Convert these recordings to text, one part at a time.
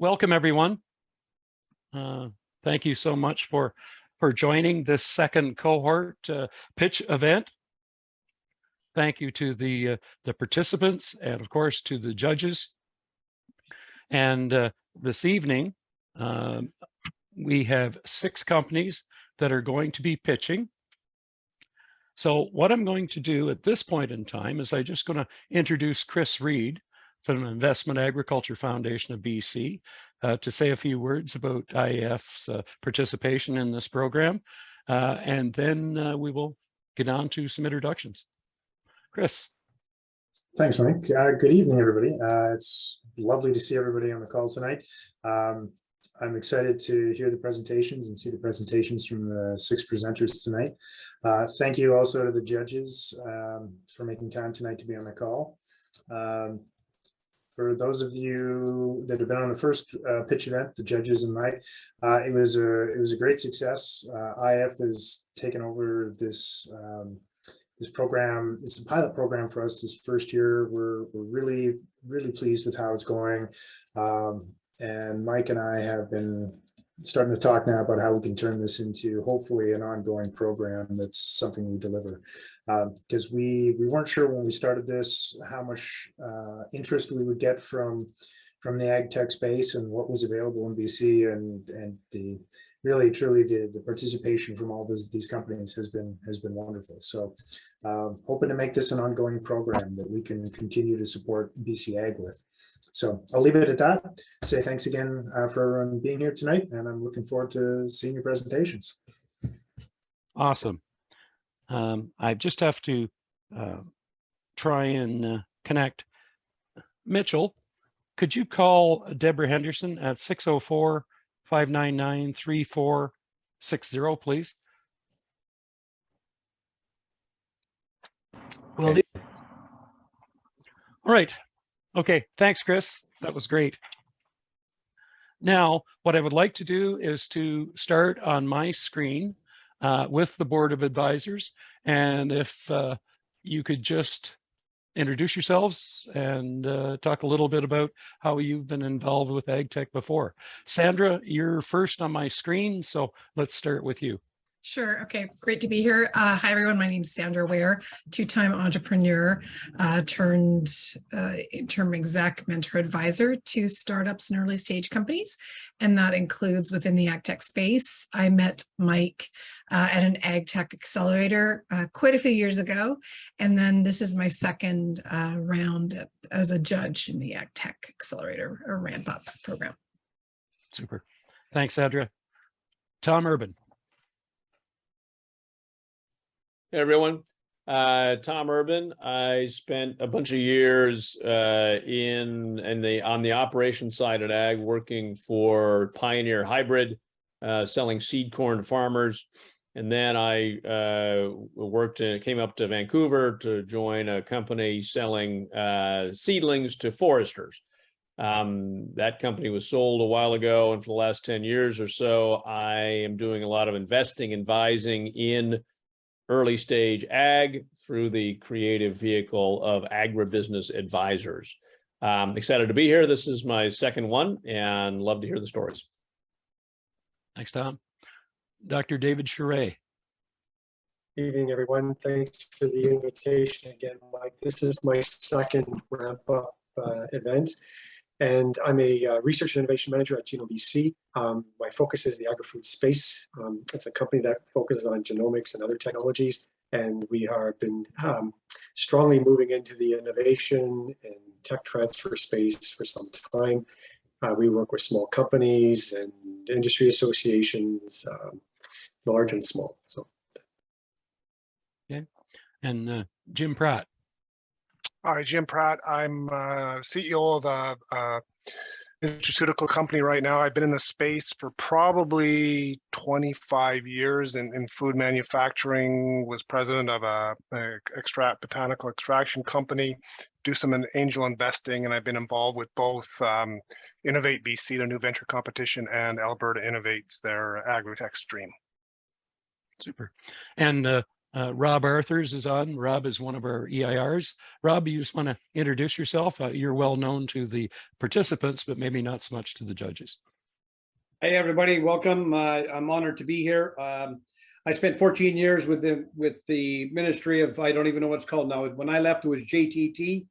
Welcome, everyone. Thank you so much for joining this second cohort pitch event. Thank you to the participants and, of course, to the judges. And this evening, we have 6 companies that are going to be pitching. So what I'm going to do at this point in time is I'm just going to introduce Chris Reed from the Investment Agriculture Foundation of BC to say a few words about IAF's participation in this program. And then we will get on to some introductions. Chris. Thanks, Mike. Good evening, everybody. It's lovely to see everybody on the call tonight. I'm excited to hear the presentations and see the presentations from the 6 presenters tonight. Thank you also to the judges for making time tonight to be on the call. For those of you that have been on the first pitch event, the judges and Mike, it was a great success. IAF has taken over this program. It's a pilot program for us this first year. We're really pleased with how it's going. And Mike and I have been starting to talk now about how we can turn this into hopefully an ongoing program that's something we deliver. Because we weren't sure when we started this how much interest we would get from the ag tech space and what was available in BC, and the really truly the participation from all these companies has been wonderful. So hoping to make this an ongoing program that we can continue to support BC Ag with. So I'll leave it at that. Say thanks again for everyone being here tonight, and I'm looking forward to seeing your presentations. Awesome. I just have to try and connect. Mitchell, could you call Deborah Henderson at 604-599-3460, please? Okay. All right. Okay. Thanks, Chris. That was great. Now, what I would like to do is to start on my screen with the Board of Advisors. And if you could just introduce yourselves and talk a little bit about how you've been involved with AgTech before. Sandra, you're first on my screen, so let's start with you. Sure. Okay. Great to be here. Hi, everyone. My name is Sandra Ware, 2-time entrepreneur, turned interim exec mentor advisor to startups and early stage companies. And that includes within the ag tech space. I met Mike at an ag tech accelerator quite a few years ago. And then this is my second round as a judge in the ag tech accelerator or ramp-up program. Super. Thanks, Sandra. Tom Urban. Hey everyone, Tom Urban. I spent a bunch of years on the operations side at ag, working for Pioneer Hybrid, selling seed corn to farmers, and then I came up to Vancouver to join a company selling seedlings to foresters. That company was sold a while ago, and for the last 10 years or so, I am doing a lot of investing, advising in early stage ag through the creative vehicle of Agribusiness Advisors. Excited to be here. This is my second one and love to hear the stories. Thanks, Tom. Dr. David Charest. Evening, everyone. Thanks for the invitation again, Mike. This is my second ramp-up event, and I'm a research and innovation manager at GenoBC. My focus is the agri-food space. It's a company that focuses on genomics and other technologies, and we have been strongly moving into the innovation and tech transfer space for some time. We work with small companies and industry associations, large and small. So, okay, and Jim Pratt. Hi, Jim Pratt. I'm CEO of a nutraceutical company right now. I've been in the space for probably 25 years in food manufacturing, was president of a botanical extraction company, do some angel investing, and I've been involved with both Innovate BC, their new venture competition, and Alberta Innovates, their Agritech stream. Super. And Rob Arthurs is on. Rob is one of our EIRs. Rob, you just want to introduce yourself? You're well known to the participants, but maybe not so much to the judges. Hey, everybody, welcome. I'm honored to be here. I spent 14 years with the Ministry of, I don't even know what it's called now. When I left, it was JTT.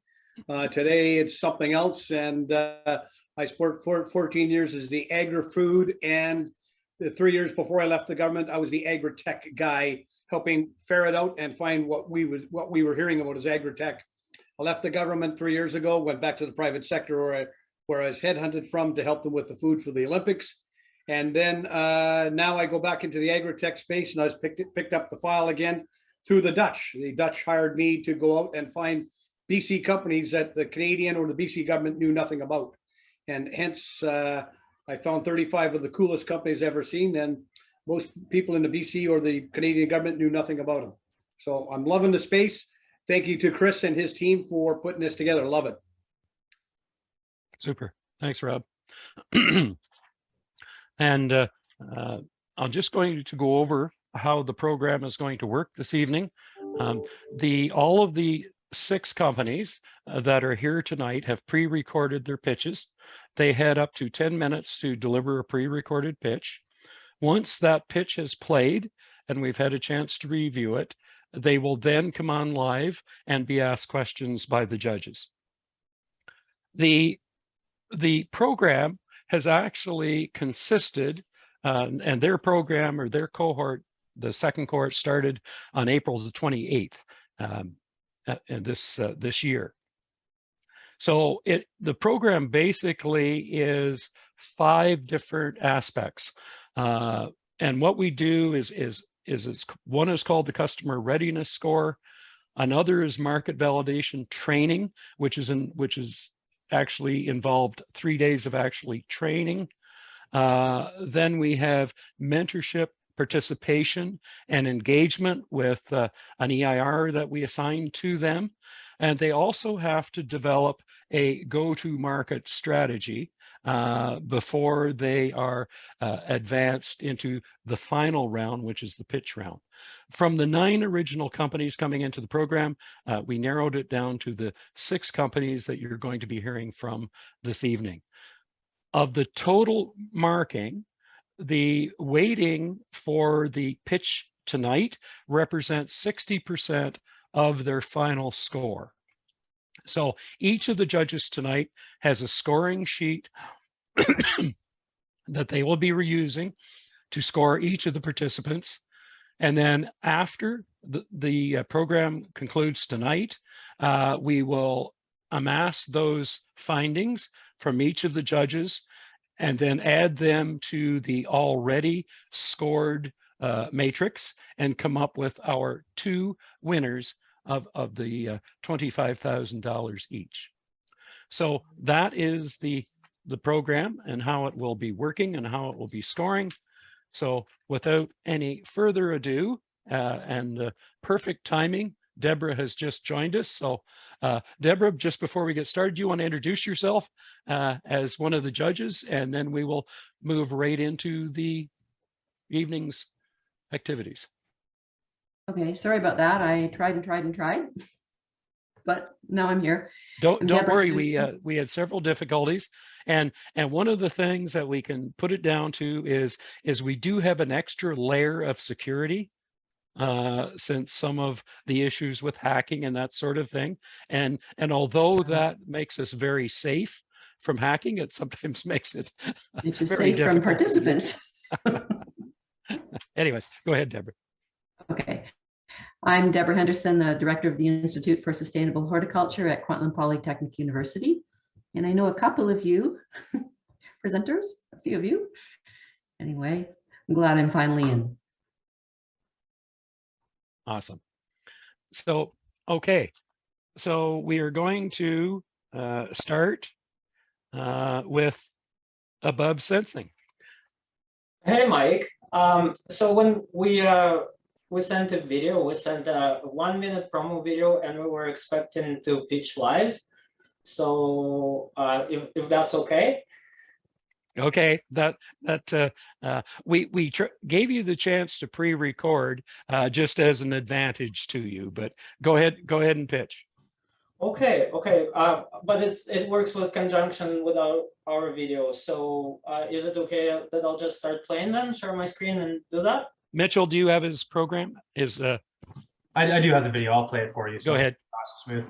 Today, it's something else. And I spent 14 years as the agri-food, and the 3 years before I left the government, I was the Agritech guy, helping ferret out and find what we were hearing about as Agritech. I left the government 3 years ago, went back to the private sector where I was headhunted from to help them with the food for the Olympics. And then now I go back into the Agritech space, and I was picked up the file again through the Dutch. The Dutch hired me to go out and find BC companies that the Canadian or the BC government knew nothing about. And hence, I found 35 of the coolest companies I've ever seen, and most people in the BC or the Canadian government knew nothing about them. So I'm loving the space. Thank you to Chris and his team for putting this together. Love it. Super. Thanks, Rob. And I'm just going to go over how the program is going to work this evening. All of the 6 companies that are here tonight have pre-recorded their pitches. They had up to 10 minutes to deliver a pre-recorded pitch. Once that pitch has played and we've had a chance to review it, they will then come on live and be asked questions by the judges. The program has actually consisted, and their program or their cohort, the second cohort, started on April the 28th this year. So the program basically is 5 different aspects. And what we do is one is called the customer readiness score. Another is market validation training, which is actually involved 3 days of actually training. Then we have mentorship, participation, and engagement with an EIR that we assign to them. And they also have to develop a go-to-market strategy before they are advanced into the final round, which is the pitch round. From the 9 original companies coming into the program, we narrowed it down to the 6 companies that you're going to be hearing from this evening. Of the total marking, the weighting for the pitch tonight represents 60% of their final score. So each of the judges tonight has a scoring sheet that they will be reusing to score each of the participants. And then after the program concludes tonight, we will amass those findings from each of the judges and then add them to the already scored matrix and come up with our 2 winners of the $25,000 each. So that is the program and how it will be working and how it will be scoring. So without any further ado, and perfect timing, Deborah has just joined us. So Deborah, just before we get started, do you want to introduce yourself as one of the judges, and then we will move right into the evening's activities. Okay, sorry about that. I tried and tried and tried, but now I'm here. Don't worry. We had several difficulties, and one of the things that we can put it down to is we do have an extra layer of security since some of the issues with hacking and that sort of thing, and although that makes us very safe from hacking, it sometimes makes it just safe from participants. Anyways, go ahead, Deborah. Okay. I'm Deborah Henderson, the Director of the Institute for Sustainable Horticulture at Kwantlen Polytechnic University. And I know a couple of you presenters, a few of you. Anyway, I'm glad I'm finally in. Awesome. So, okay. So we are going to start with above sensing. Hey, Mike. So when we sent a video, we sent a 1-minute promo video, and we were expecting to pitch live. So if that's okay. Okay, we gave you the chance to pre-record just as an advantage to you, but go ahead and pitch. Okay, but it works with conjunction with our video. So is it okay that I'll just start playing then, share my screen and do that? Mitchell, do you have his program? I do have the video. I'll play it for you. Go ahead. Smooth.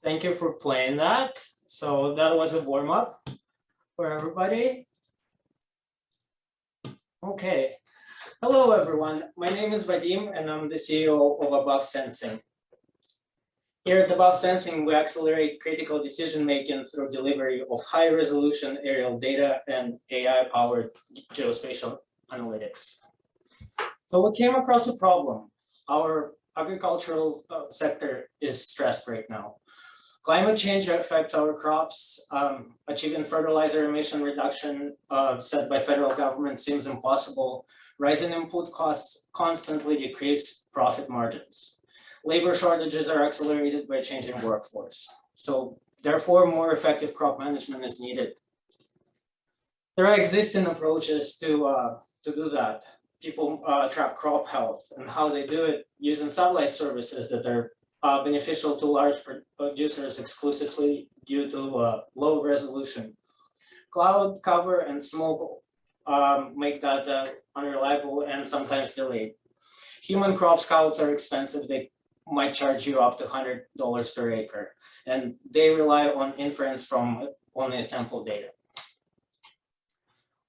Thank you for playing that. So that was a warm-up for everybody. Okay. Hello, everyone. My name is Vadim, and I'm the CEO of Above Sensing. Here at Above Sensing, we accelerate critical decision-making through delivery of high-resolution aerial data and AI-powered geospatial analytics. So we came across a problem. Our agricultural sector is stressed right now. Climate change affects our crops. Achieving fertilizer emission reduction set by federal government seems impossible. Rising input costs constantly decrease profit margins. Labor shortages are accelerated by changing workforce. So therefore, more effective crop management is needed. There are existing approaches to do that. People track crop health and how they do it using satellite services that are beneficial to large producers exclusively due to low resolution. Cloud cover and smoke make that unreliable and sometimes delayed. Human crop scouts are expensive. They might charge you up to $100 per acre, and they rely on inference from only sample data.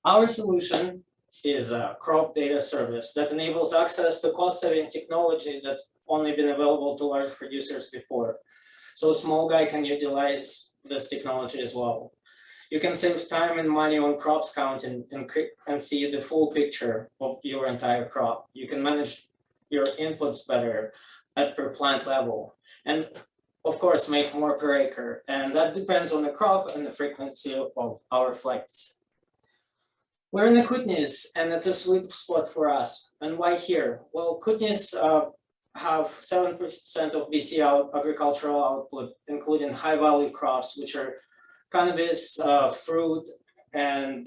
Our solution is a crop data service that enables access to cost-saving technology that's only been available to large producers before. So a small guy can utilize this technology as well. You can save time and money on crops counting and see the full picture of your entire crop. You can manage your inputs better at per plant level, and of course make more per acre. And that depends on the crop and the frequency of our flights. We're in the Kootenays, and it's a sweet spot for us. And why here? Well, Kootenays have 7% of BC agricultural output, including high-value crops, which are cannabis, fruit, and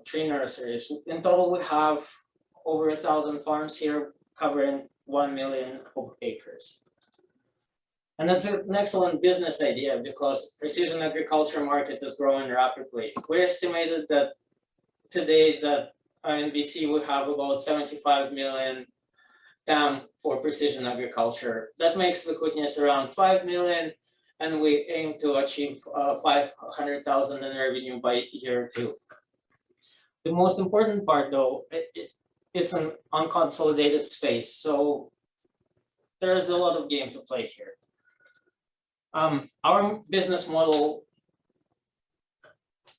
tree nurseries. In total, we have over 1,000 farms here, covering 1 million acres. And that's an excellent business idea because precision agriculture market is growing rapidly. We estimated that today that in BC we have about 75 million TAM for precision agriculture. That makes the Kootenays around 5 million, and we aim to achieve 500,000 in revenue by year 2. The most important part though, it's an unconsolidated space, so there's a lot of game to play here. Our business model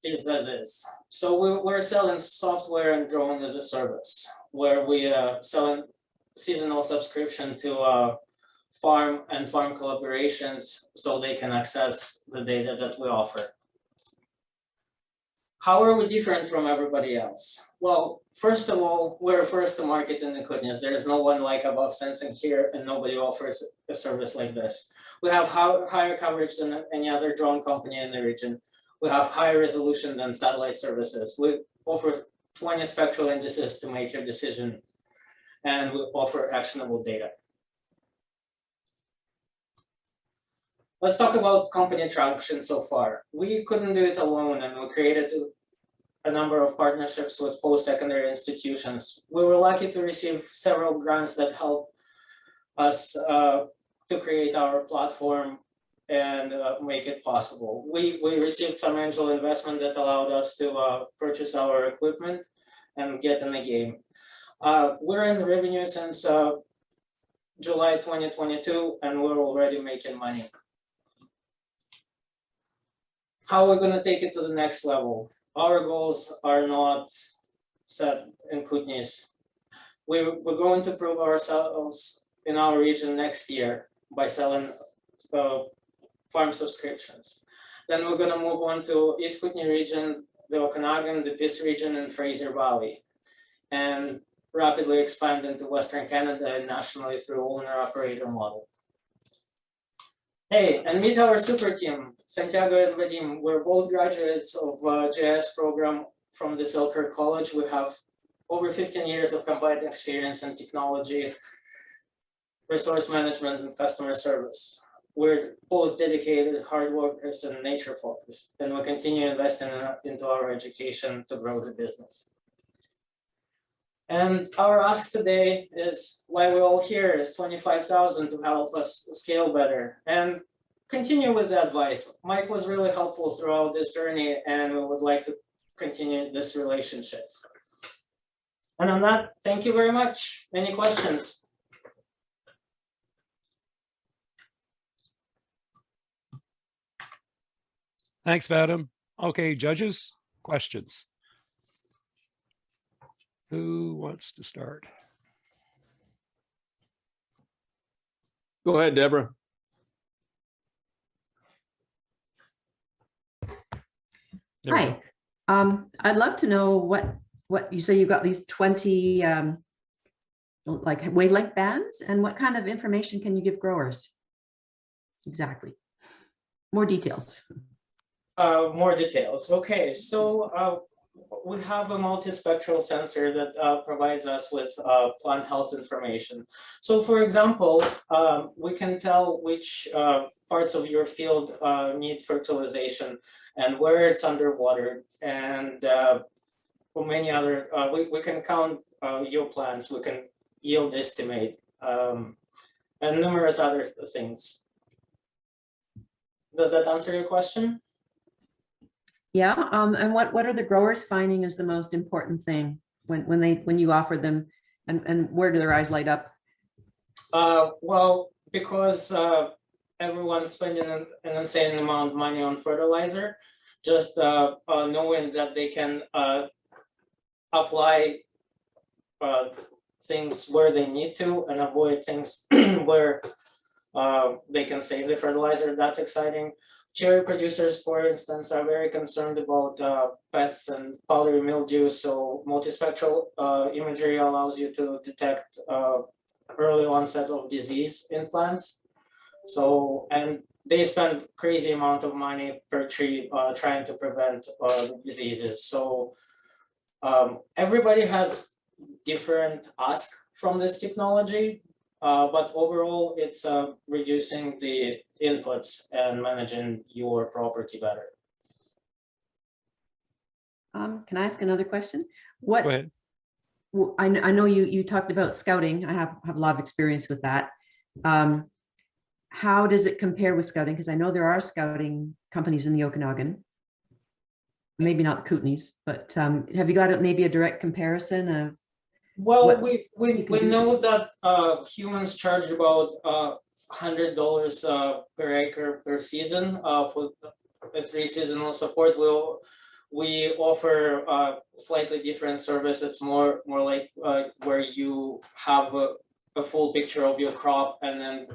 is as is. So we're selling software and drone as a service, where we selling seasonal subscription to farm collaborations so they can access the data that we offer. How are we different from everybody else? Well, first of all, we're first to market in the Kootenays. There is no one like Above Sensing here, and nobody offers a service like this. We have higher coverage than any other drone company in the region. We have higher resolution than satellite services. We offer 20 spectral indices to make your decision, and we offer actionable data. let's talk about company traction so far. We couldn't do it alone, and we created a number of partnerships with post-secondary institutions. We were lucky to receive several grants that helped us to create our platform and make it possible. We received some angel investment that allowed us to purchase our equipment and get in the game. We're in revenue since July 2022, and we're already making money. How are we going to take it to the next level? Our goals are not set in kidneys. We're going to prove ourselves in our region next year by selling farm subscriptions. Then we're going to move on to East Kootenay region, the Okanagan, the Peace region, and Fraser Valley, and rapidly expand into Western Canada and nationally through owner-operator model. Hey, and meet our super team, Santiago and Vadim. We're both graduates of JS program from the Selkirk College. We have over 15 years of combined experience in technology, resource management, and customer service. We're both dedicated, hard workers, and nature focused, and we continue investing into our education to grow the business. And our ask today is why we're all here is $25,000 to help us scale better and continue with the advice. Mike was really helpful throughout this journey, and we would like to continue this relationship. And on that, thank you very much. Any questions? Thanks, Vadim. Okay, judges, questions. Who wants to start? Go ahead, Deborah. There we Hi. go. I'd love to know what you say you've got these 20 like wavelength bands, and what kind of information can you give growers? Exactly. More details. More details. Okay, so we have a multispectral sensor that provides us with plant health information. So for example, we can tell which parts of your field need fertilization and where it's underwater, and for many other, we can count your plants, we can yield estimate, and numerous other things. Does that answer your question? Yeah. And what are the growers finding is the most important thing when you offer them, and where do their eyes light up? Well, because everyone's spending an insane amount of money on fertilizer, just knowing that they can apply things where they need to and avoid things where they can save the fertilizer, that's exciting. Cherry producers, for instance, are very concerned about pests and powdery mildew. So multispectral imagery allows you to detect early onset of disease in plants. So, and they spend crazy amount of money per tree trying to prevent diseases. So everybody has different ask from this technology. But overall, it's reducing the inputs and managing your property better. Can I ask another question? Go ahead. I know you talked about scouting. I have a lot of experience with that. How does it compare with scouting? Because I know there are scouting companies in the Okanagan. Maybe not the Kootenays, but have you got maybe a direct comparison of? Well, we know that humans charge about $100 per acre per season for a 3 seasonal support. We offer a slightly different service. It's more like where you have a full picture of your crop, and then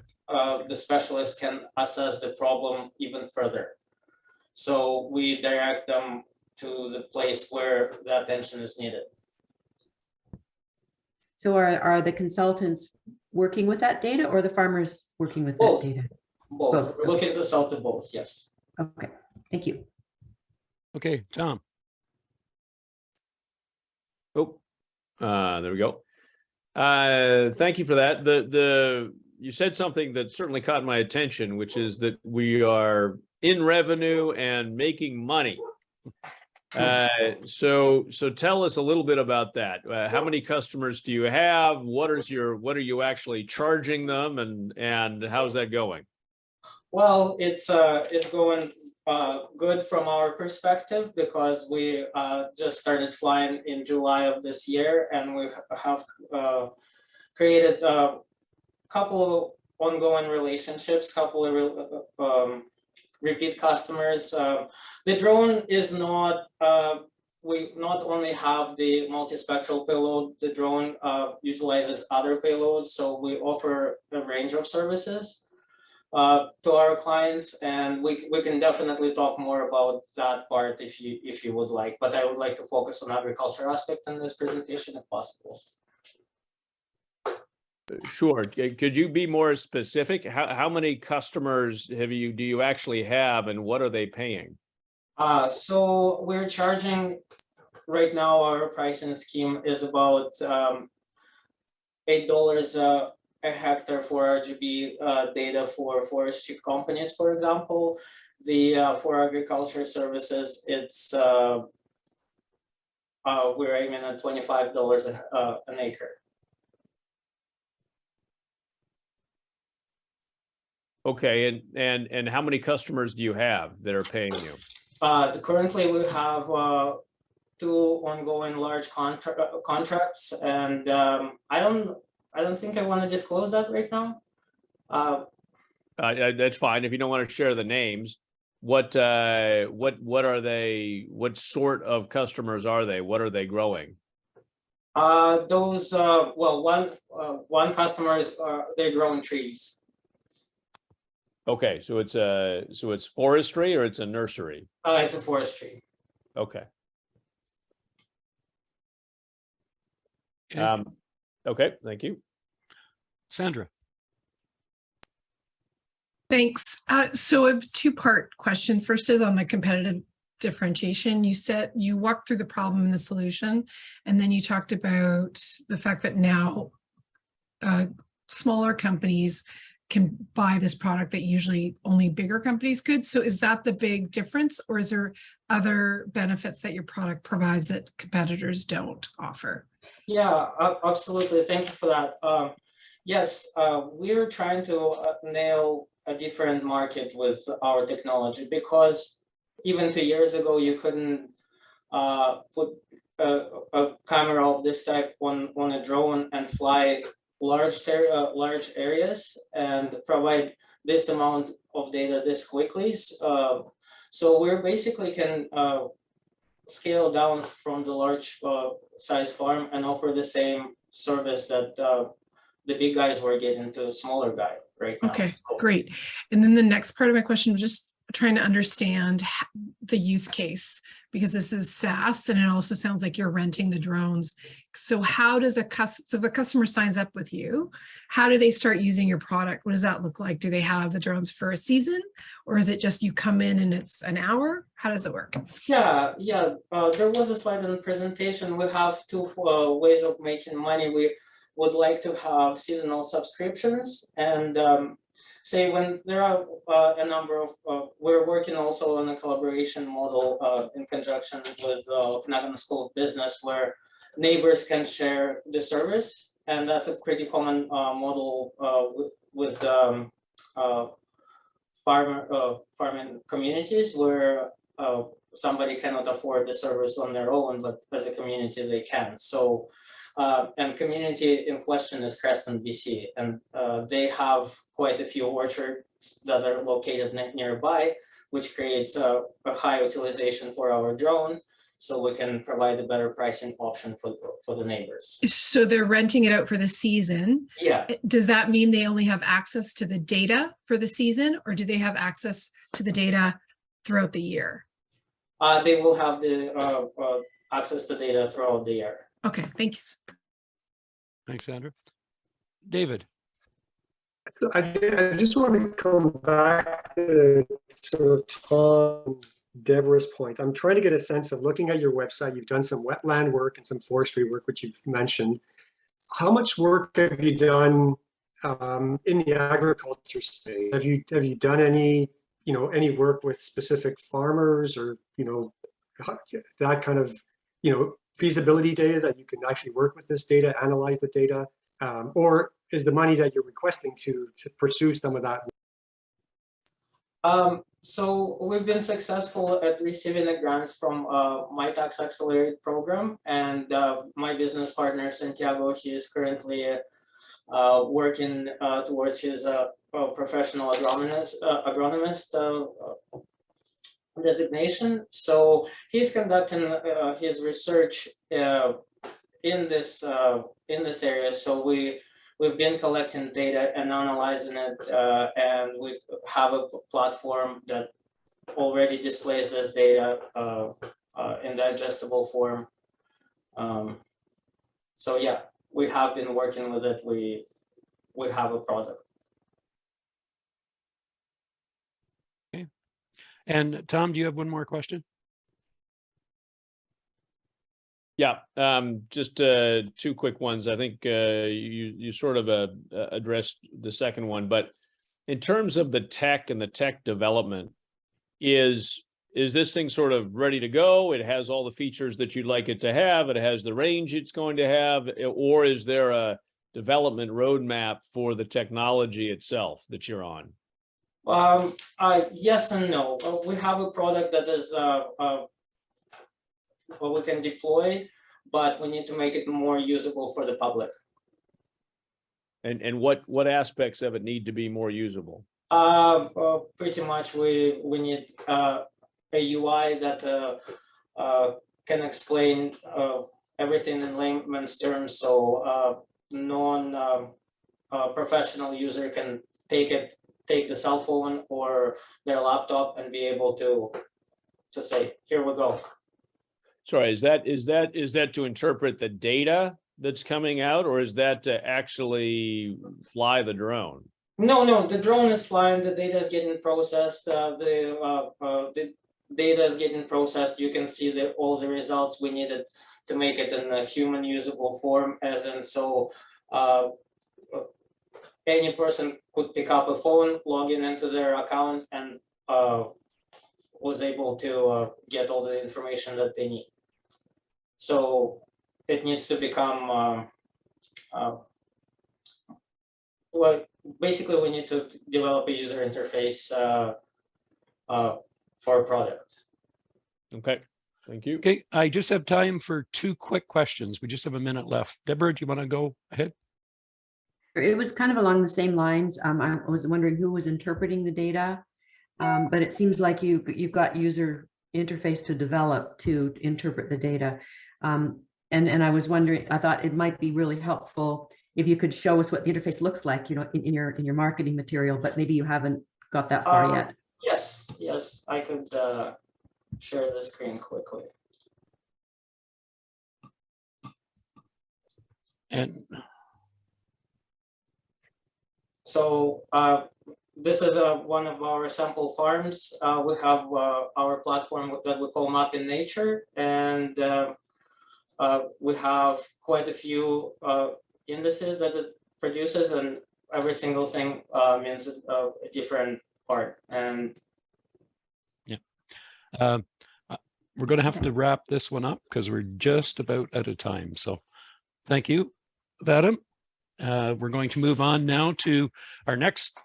the specialist can assess the problem even further. So we direct them to the place where the attention is needed. So are the consultants working with that data, or the farmers working with that data? Both. We're looking to sell to both, yes. Okay, thank you. Okay, Tom. Oh, there we go. Thank you for that. you said something that certainly caught my attention, which is that we are in revenue and making money. So tell us a little bit about that. How many customers do you have? What are you actually charging them, and how's that going? Well, it's going good from our perspective because we just started flying in July of this year, and we have created a couple ongoing relationships, couple of repeat customers. The drone is not, we not only have the multispectral payload, the drone utilizes other payloads, so we offer a range of services to our clients, and we can definitely talk more about that part if you would like, but I would like to focus on agriculture aspect in this presentation if possible. Sure. Could you be more specific? How many customers do you actually have, and what are they paying? So we're charging right now, our pricing scheme is about $8 a hectare for RGB data for forestry companies, for example. For agriculture services, it's we're aiming at $25 an acre. Okay, and how many customers do you have that are paying you? Currently, we have 2 ongoing large contracts, and I don't think I want to disclose that right now. That's fine if you don't want to share the names. What are they? What sort of customers are they? What are they growing? Well, one customer is they're growing trees. Okay, so it's forestry, or it's a nursery? It's a forestry. Okay. Okay. Okay, thank you. Sandra. Thanks. So a 2-part question. First is on the competitive differentiation. You said you walked through the problem and the solution, and then you talked about the fact that now smaller companies can buy this product that usually only bigger companies could. So is that the big difference, or is there other benefits that your product provides that competitors don't offer? Yeah, absolutely. Thank you for that. Yes, we're trying to nail a different market with our technology, because even 2 years ago, you couldn't put a camera of this type on a drone and fly large areas and provide this amount of data this quickly. So we're basically can scale down from the large size farm and offer the same service that the big guys were getting to a smaller guy right now. Okay, great. And then the next part of my question was just trying to understand the use case, because this is SaaS and it also sounds like you're renting the drones. So how does if the customer signs up with you, how do they start using your product? What does that look like? Do they have the drones for a season, or is it just you come in and it's an hour? How does it work? Yeah. There was a slide in the presentation. We have 2 ways of making money. We would like to have seasonal subscriptions, and say when there are a number of, we're working also on a collaboration model in conjunction with Nagano School of Business, where neighbors can share the service, and that's a pretty common model with farming communities, where somebody cannot afford the service on their own, but as a community they can. So and community in question is Creston, BC, and they have quite a few orchards that are located nearby, which creates a high utilization for our drone, so we can provide a better pricing option for the neighbors. So they're renting it out for the season. Yeah. Does that mean they only have access to the data for the season, or do they have access to the data throughout the year? They will have the access to data throughout the year. Okay, thanks. Thanks, Sandra. David. So I just want to come back to sort of Tom, Deborah's point. I'm trying to get a sense of looking at your website. You've done some wetland work and some forestry work, which you've mentioned. How much work have you done in the agriculture space, have you done any, any work with specific farmers or, that kind of, feasibility data that you can actually work with this data, analyze the data, or is the money that you're requesting to pursue some of that? So we've been successful at receiving the grants from my Tax Accelerate program, and my business partner Santiago, he is currently working towards his professional agronomist designation. So he's conducting his research in this area. So we've been collecting data and analyzing it, and we have a platform that already displays this data in digestible form. So yeah, we have been working with it. We have a product. Okay. And Tom, do you have one more question? Yeah, just two quick ones. I think you sort of addressed the second one, but in terms of the tech and the tech development, is this thing sort of ready to go? It has all the features that you'd like it to have. It has the range it's going to have, or is there a development roadmap for the technology itself that you're on? Yes and no. We have a product that is what we can deploy, but we need to make it more usable for the public. And what aspects of it need to be more usable? Pretty much we need a UI that can explain everything in layman's terms, so professional user can take the cell phone or their laptop and be able to say, here we go. Sorry, is that to interpret the data that's coming out, or is that to actually fly the drone? No, the drone is flying. The data is getting processed. The data is getting processed. You can see all the results we needed to make it in a human usable form, as in so any person could pick up a phone, log into their account, and was able to get all the information that they need. So it needs to become well, basically we need to develop a user interface for a product. Okay, thank you. Okay, I just have time for two quick questions. We just have a minute left. Deborah, do you want to go ahead? It was kind of along the same lines. I was wondering who was interpreting the data, but it seems like you've got user interface to develop to interpret the data. And I was wondering, I thought it might be really helpful if you could show us what the interface looks like, in your marketing material, but maybe you haven't got that far yet. Yes, I could share the screen quickly. And so this is one of our sample farms. We have our platform that we call Map in Nature, and we have quite a few indices that it produces, and every single thing means a different part. And yeah, we're going to have to wrap this one up because we're just about out of time. So thank you, Vadim. We're going to move on now to our next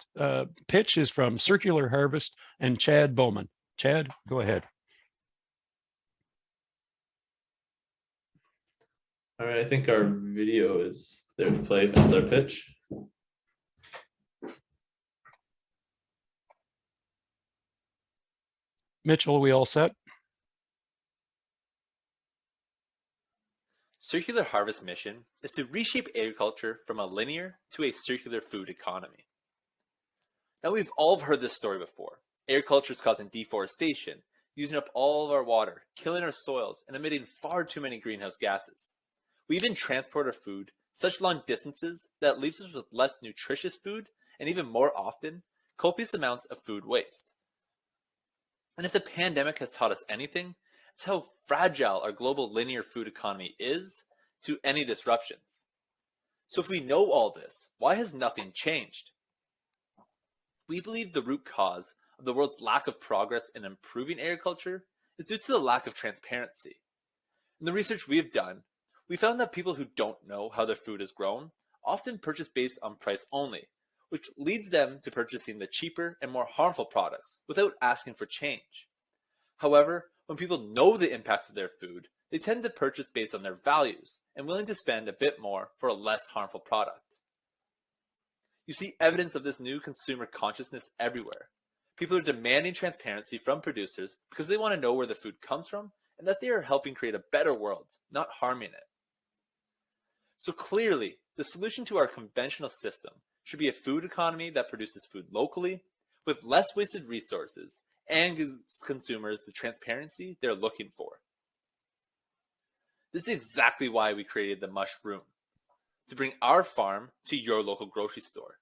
pitch is from Circular Harvest and Chad Bowman. Chad, go ahead. All right, I think our video is there to play as our pitch. Mitchell, are we all set? Circular Harvest mission is to reshape agriculture from a linear to a circular food economy. Now, we've all heard this story before. Agriculture is causing deforestation, using up all of our water, killing our soils, and emitting far too many greenhouse gases. We even transport our food such long distances that it leaves us with less nutritious food and even more often, copious amounts of food waste. And if the pandemic has taught us anything, it's how fragile our global linear food economy is to any disruptions. So if we know all this, why has nothing changed? We believe the root cause of the world's lack of progress in improving agriculture is due to the lack of transparency. In the research we have done, we found that people who don't know how their food is grown often purchase based on price only, which leads them to purchasing the cheaper and more harmful products without asking for change. However, when people know the impacts of their food, they tend to purchase based on their values and willing to spend a bit more for a less harmful product. You see evidence of this new consumer consciousness everywhere. People are demanding transparency from producers because they want to know where their food comes from and that they are helping create a better world, not harming it. So clearly, the solution to our conventional system should be a food economy that produces food locally, with less wasted resources, and gives consumers the transparency they're looking for. This is exactly why we created the Mushroom, to bring our farm to your local grocery store,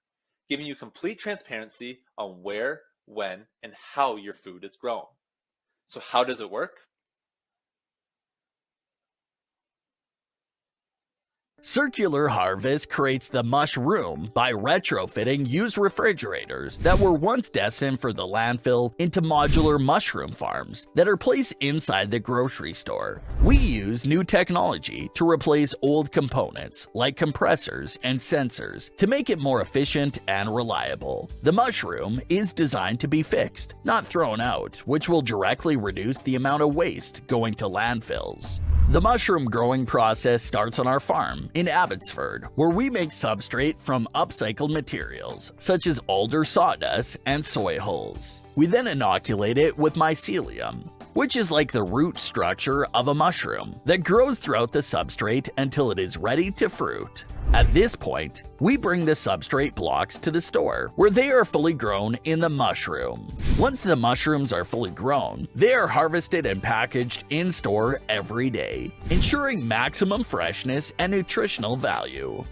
giving you complete transparency on where, when, and how your food is grown. So how does it work? Circular Harvest creates the Mushroom by retrofitting used refrigerators that were once destined for the landfill into modular mushroom farms that are placed inside the grocery store. We use new technology to replace old components like compressors and sensors to make it more efficient and reliable. The Mushroom is designed to be fixed, not thrown out, which will directly reduce the amount of waste going to landfills. The mushroom growing process starts on our farm in Abbotsford, where we make substrate from upcycled materials such as alder sawdust and soy hulls. We then inoculate it with mycelium, which is like the root structure of a mushroom that grows throughout the substrate until it is ready to fruit. At this point, we bring the substrate blocks to the store, where they are fully grown in the mushroom. Once the mushrooms are fully grown, they are harvested and packaged in store every day, ensuring maximum freshness and nutritional value.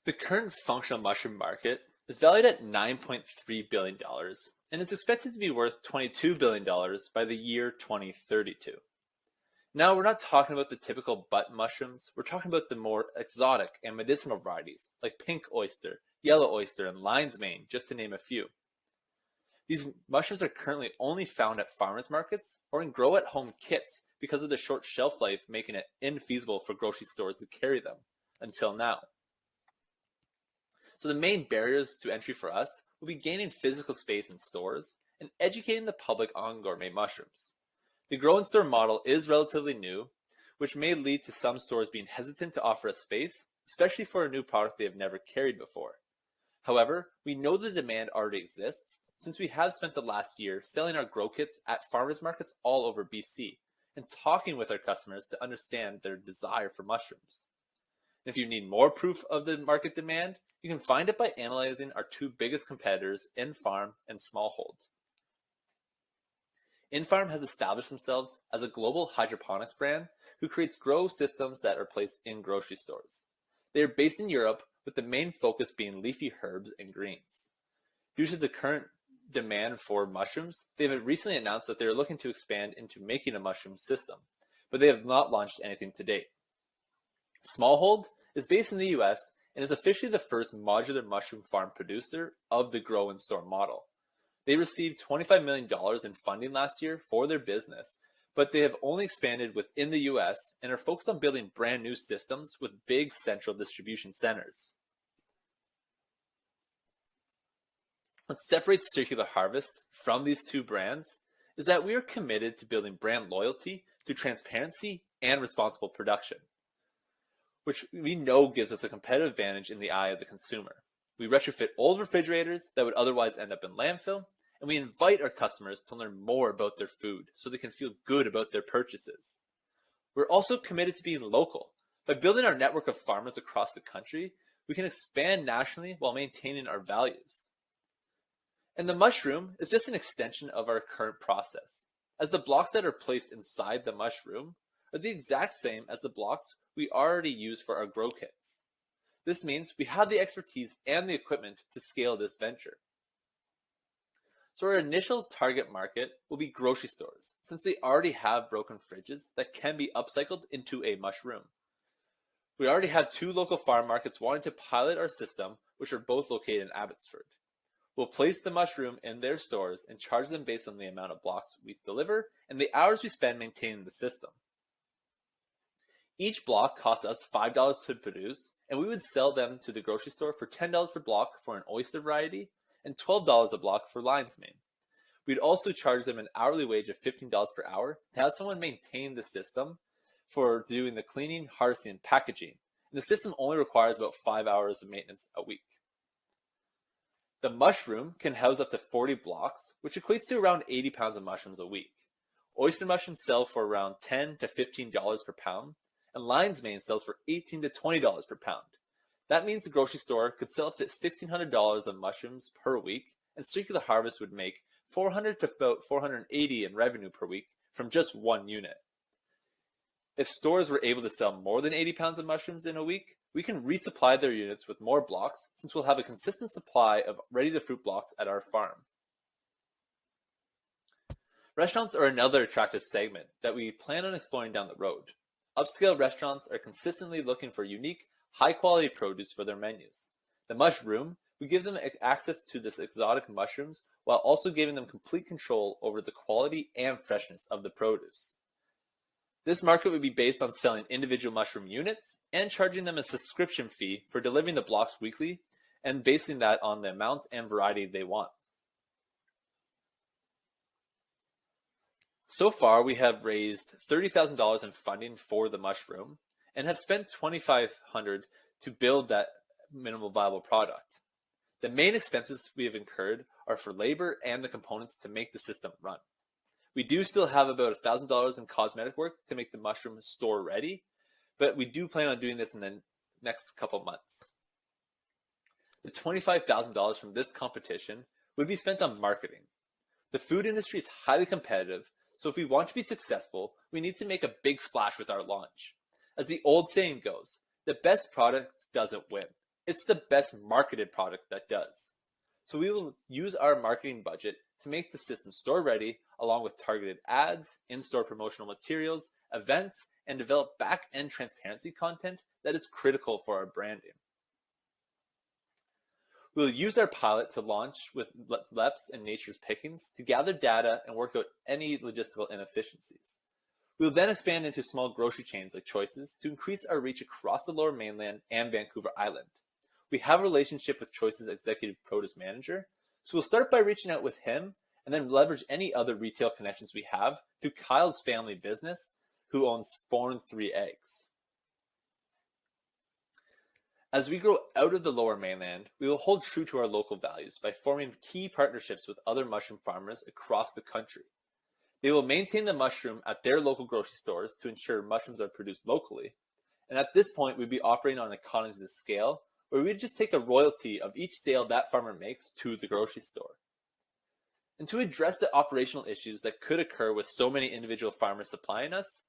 The current functional mushroom market is valued at $9.3 billion and is expected to be worth $22 billion by the year 2032. Now, we're not talking about the typical button mushrooms, we're talking about the more exotic and medicinal varieties like pink oyster, yellow oyster, and lion's mane, just to name a few. These mushrooms are currently only found at farmers markets or in grow-at-home kits because of the short shelf life, making it infeasible for grocery stores to carry them until now. So the main barriers to entry for us will be gaining physical space in stores and educating the public on gourmet mushrooms. The grow-in-store model is relatively new, which may lead to some stores being hesitant to offer a space, especially for a new product they have never carried before. However, we know the demand already exists, since we have spent the last year selling our grow kits at farmers markets all over BC and talking with our customers to understand their desire for mushrooms. If you need more proof of the market demand, you can find it by analyzing our two biggest competitors, InFarm and Smallhold. InFarm has established themselves as a global hydroponics brand who creates grow systems that are placed in grocery stores. They are based in Europe, with the main focus being leafy herbs and greens. Due to the current demand for mushrooms, they have recently announced that they are looking to expand into making a mushroom system, but they have not launched anything to date. Smallhold is based in the US and is officially the first modular mushroom farm producer of the grow-in-store model. They received $25 million in funding last year for their business, but they have only expanded within the US and are focused on building brand new systems with big central distribution centers. What separates Circular Harvest from these two brands is that we are committed to building brand loyalty through transparency and responsible production, which we know gives us a competitive advantage in the eye of the consumer. We retrofit old refrigerators that would otherwise end up in landfill, and we invite our customers to learn more about their food so they can feel good about their purchases. We're also committed to being local. By building our network of farmers across the country, we can expand nationally while maintaining our values. And the mushroom is just an extension of our current process, as the blocks that are placed inside the mushroom are the exact same as the blocks we already use for our grow kits. This means we have the expertise and the equipment to scale this venture. So our initial target market will be grocery stores, since they already have broken fridges that can be upcycled into a mushroom. We already have 2 local farm markets wanting to pilot our system, which are both located in Abbotsford. We'll place the mushroom in their stores and charge them based on the amount of blocks we deliver and the hours we spend maintaining the system. Each block costs us $5 to produce, and we would sell them to the grocery store for $10 per block for an oyster variety and $12 a block for lion's mane. We'd also charge them an hourly wage of $15 per hour to have someone maintain the system for doing the cleaning, harvesting, and packaging. And the system only requires about 5 hours of maintenance a week. The mushroom can house up to 40 blocks, which equates to around 80 pounds of mushrooms a week. Oyster mushrooms sell for around $10 to $15 per pound, and lion's mane sells for $18 to $20 per pound. That means the grocery store could sell up to $1,600 of mushrooms per week, and Circular Harvest would make $400 to about $480 in revenue per week from just one unit. If stores were able to sell more than 80 pounds of mushrooms in a week, we can resupply their units with more blocks, since we'll have a consistent supply of ready-to-fruit blocks at our farm. Restaurants are another attractive segment that we plan on exploring down the road. Upscale restaurants are consistently looking for unique, high-quality produce for their menus. The mushroom, we give them access to this exotic mushrooms while also giving them complete control over the quality and freshness of the produce. This market would be based on selling individual mushroom units and charging them a subscription fee for delivering the blocks weekly and basing that on the amount and variety they want. So far, we have raised $30,000 in funding for the mushroom and have spent $2,500 to build that minimal viable product. The main expenses we have incurred are for labor and the components to make the system run. We do still have about $1,000 in cosmetic work to make the mushroom store ready, but we do plan on doing this in the next couple months. The $25,000 from this competition would be spent on marketing. The food industry is highly competitive, so if we want to be successful, we need to make a big splash with our launch. As the old saying goes, the best product doesn't win. It's the best marketed product that does. So we will use our marketing budget to make the system store ready, along with targeted ads, in-store promotional materials, events, and develop back-end transparency content that is critical for our branding. We'll use our pilot to launch with LEPs and Nature's Pickings to gather data and work out any logistical inefficiencies. We'll then expand into small grocery chains like Choices to increase our reach across the Lower Mainland and Vancouver Island. We have a relationship with Choice's executive produce manager, so we'll start by reaching out with him and then leverage any other retail connections we have through Kyle's family business, who owns Spawn 3 Eggs. As we grow out of the Lower Mainland, we will hold true to our local values by forming key partnerships with other mushroom farmers across the country. They will maintain the mushroom at their local grocery stores to ensure mushrooms are produced locally. And at this point, we'd be operating on economies of scale, where we'd just take a royalty of each sale that farmer makes to the grocery store. And to address the operational issues that could occur with so many individual farmers supplying us,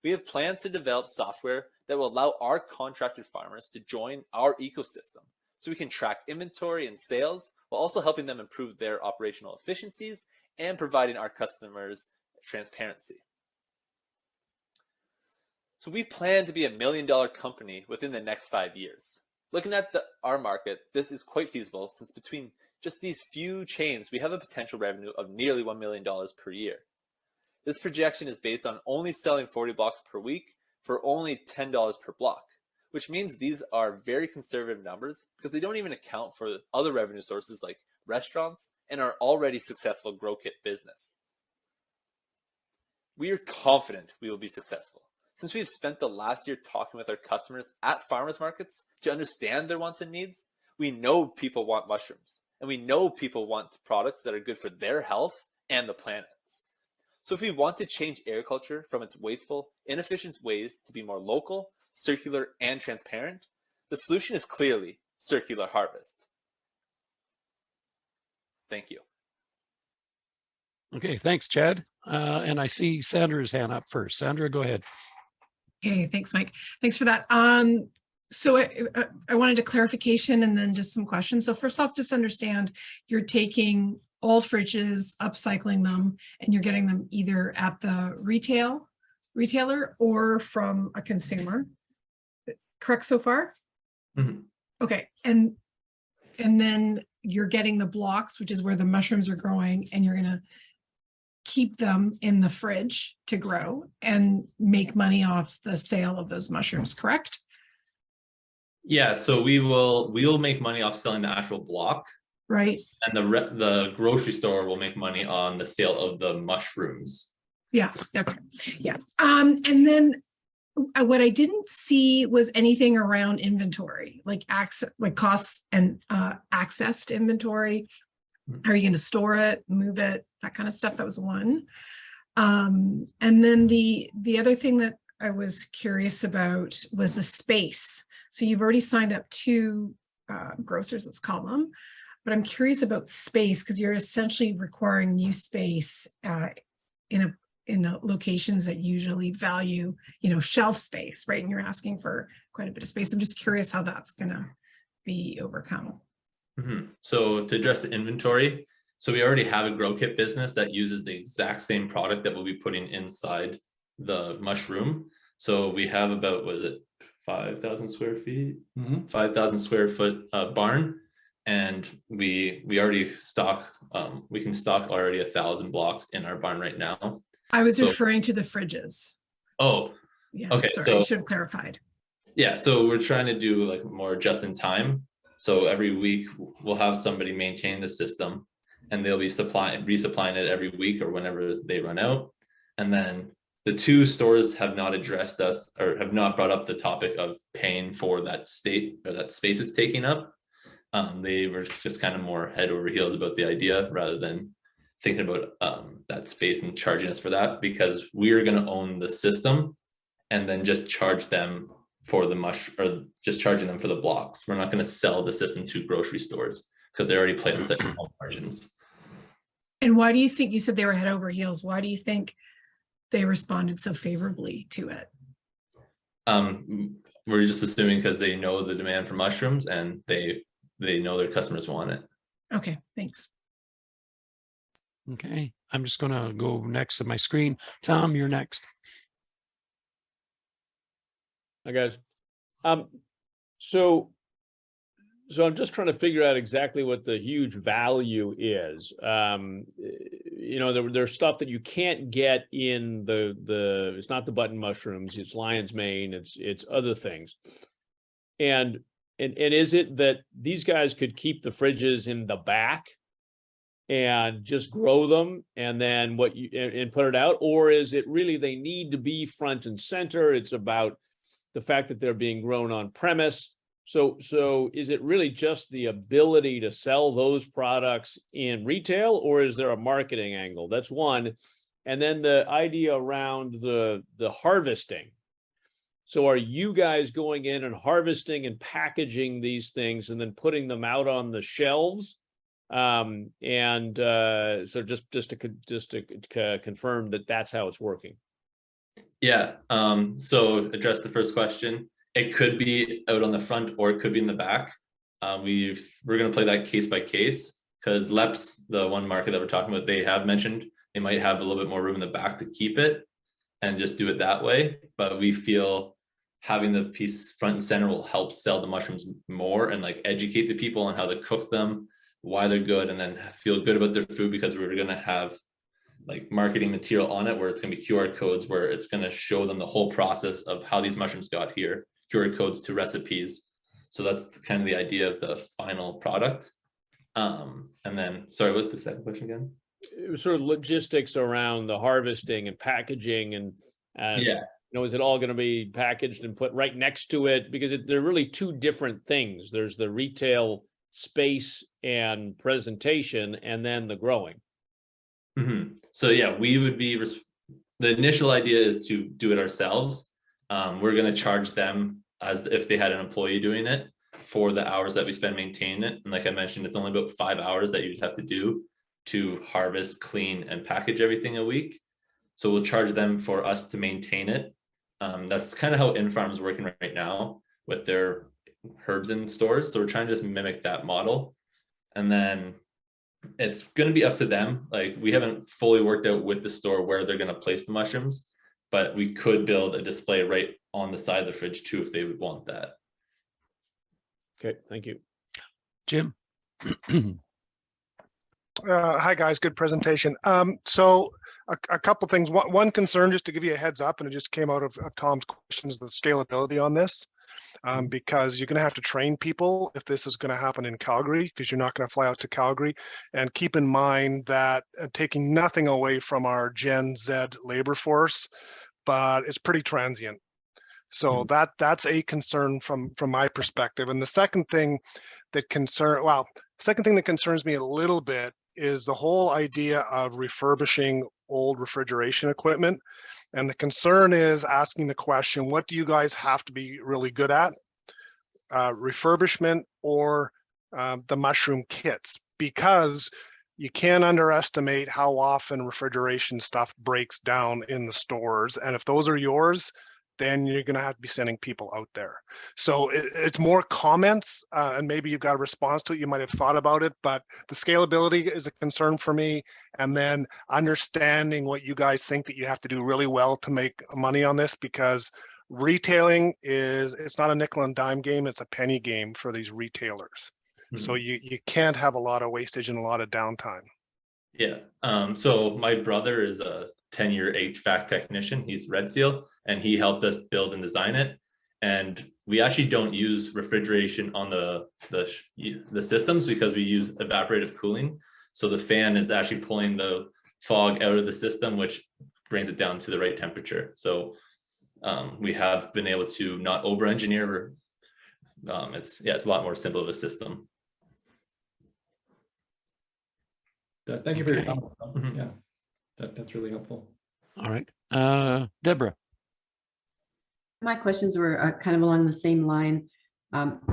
we have plans to develop software that will allow our contracted farmers to join our ecosystem so we can track inventory and sales while also helping them improve their operational efficiencies and providing our customers transparency. So we plan to be $1 million company within the next 5 years. Looking at our market, this is quite feasible since between just these few chains, we have a potential revenue of nearly $1 million per year. This projection is based on only selling 40 blocks per week for only $10 per block, which means these are very conservative numbers because they don't even account for other revenue sources like restaurants and our already successful Grow Kit business. We are confident we will be successful since we've spent the last year talking with our customers at farmers markets to understand their wants and needs. We know people want mushrooms, and we know people want products that are good for their health and the planet's. So if we want to change agriculture from its wasteful, inefficient ways to be more local, circular, and transparent, the solution is clearly Circular Harvest. Thank you. Okay, thanks, Chad. And I see Sandra's hand up first. Sandra, go ahead. Okay, thanks, Mike. Thanks for that. So I wanted a clarification and then just some questions. So first off, just understand you're taking old fridges, upcycling them, and you're getting them either at the retailer or from a consumer. Correct so far? Mhm. Okay, and then you're getting the blocks, which is where the mushrooms are growing, and you're gonna keep them in the fridge to grow and make money off the sale of those mushrooms, correct? Yeah, so we'll make money off selling the actual block, Right? and the grocery store will make money on the sale of the mushrooms. Yeah, okay, yeah. And then what I didn't see was anything around inventory, like costs and accessed inventory. How are you going to store it, move it, that kind of stuff? That was one. And then the other thing that I was curious about was the space. So you've already signed up 2 grocers, let's call them, but I'm curious about space because you're essentially requiring new space in locations that usually value, shelf space, right? And you're asking for quite a bit of space. I'm just curious how that's going to be overcome. So to address the inventory, so we already have a grow kit business that uses the exact same product that we'll be putting inside the mushroom. So we have about, what is it, 5,000 square feet, 5,000 square foot barn, and we already stock. We can stock already 1,000 blocks in our barn right now. I was referring to the fridges. Oh, yeah. Okay. Sorry, So I should have clarified. Yeah, so we're trying to do like more just in time. So every week we'll have somebody maintain the system, and they'll be resupplying it every week or whenever they run out. And then the 2 stores have not addressed us or have not brought up the topic of paying for that state or that space it's taking up. They were just kind of more head over heels about the idea rather than thinking about that space and charging us for that, because we're going to own the system and then just charge them for the or just charging them for the blocks. We're not going to sell the system to grocery stores because they already play on such small margins. And why do you think, you said they were head over heels, why do you think they responded so favorably to it? We're just assuming because they know the demand for mushrooms and they know their customers want it. Okay, thanks. Okay, I'm just going to go next to my screen. Tom, you're next. Hi, guys. So I'm just trying to figure out exactly what the huge value is. There's stuff that you can't get in it's not the button mushrooms, it's lion's mane, it's other things. And is it that these guys could keep the fridges in the back and just grow them and then and put it out? Or is it really they need to be front and center? It's about the fact that they're being grown on premise. So is it really just the ability to sell those products in retail, or is there a marketing angle? That's one. And then the idea around the harvesting. So are you guys going in and harvesting and packaging these things and then putting them out on the shelves? So just to confirm that that's how it's working. Yeah. So address the first question. It could be out on the front or it could be in the back. We're going to play that case by case because Leps, the one market that we're talking about, they have mentioned they might have a little bit more room in the back to keep it and just do it that way. But we feel having the piece front and center will help sell the mushrooms more and like educate the people on how to cook them, why they're good, and then feel good about their food, because we're going to have like marketing material on it where it's going to be QR codes where it's going to show them the whole process of how these mushrooms got here, QR codes to recipes. So that's kind of the idea of the final product. And then, sorry, what's the second question again? It was sort of logistics around the harvesting and packaging and yeah. Is it all going to be packaged and put right next to it? Because they're really 2 different things. There's the retail space and presentation, and then the growing. So yeah, we would be, the initial idea is to do it ourselves. We're going to charge them as if they had an employee doing it for the hours that we spend maintaining it. And like I mentioned, it's only about 5 hours that you'd have to do to harvest, clean, and package everything a week. So we'll charge them for us to maintain it. That's kind of how InFarm is working right now with their herbs in stores. So we're trying to just mimic that model. And then it's going to be up to them. Like, we haven't fully worked out with the store where they're going to place the mushrooms, but we could build a display right on the side of the fridge too, if they would want that. Okay, thank you. Jim? Hi, guys. Good presentation. So a couple things. One concern, just to give you a heads up, and it just came out of Tom's questions, the scalability on this, because you're going to have to train people if this is going to happen in Calgary, because you're not going to fly out to Calgary. And keep in mind that taking nothing away from our Gen Z labor force, but it's pretty transient. So that's a concern from my perspective. And the second thing that concerns me a little bit is the whole idea of refurbishing old refrigeration equipment. And the concern is asking the question, what do you guys have to be really good at? Refurbishment or the mushroom kits? Because you can't underestimate how often refrigeration stuff breaks down in the stores. And if those are yours, then you're going to have to be sending people out there. So it's more comments, and maybe you've got a response to it. You might have thought about it, but the scalability is a concern for me. And then understanding what you guys think that you have to do really well to make money on this, because retailing it's not a nickel and dime game, it's a penny game for these retailers. So you can't have a lot of wastage and a lot of downtime. Yeah. So my brother is a 10-year HVAC technician. He's Red Seal, and he helped us build and design it. And we actually don't use refrigeration on the systems because we use evaporative cooling. So the fan is actually pulling the fog out of the system, which brings it down to the right temperature. So we have been able to not over-engineer. It's a lot more simple of a system. Thank you for your comments. Yeah, that's really helpful. All right. Deborah. My questions were kind of along the same line.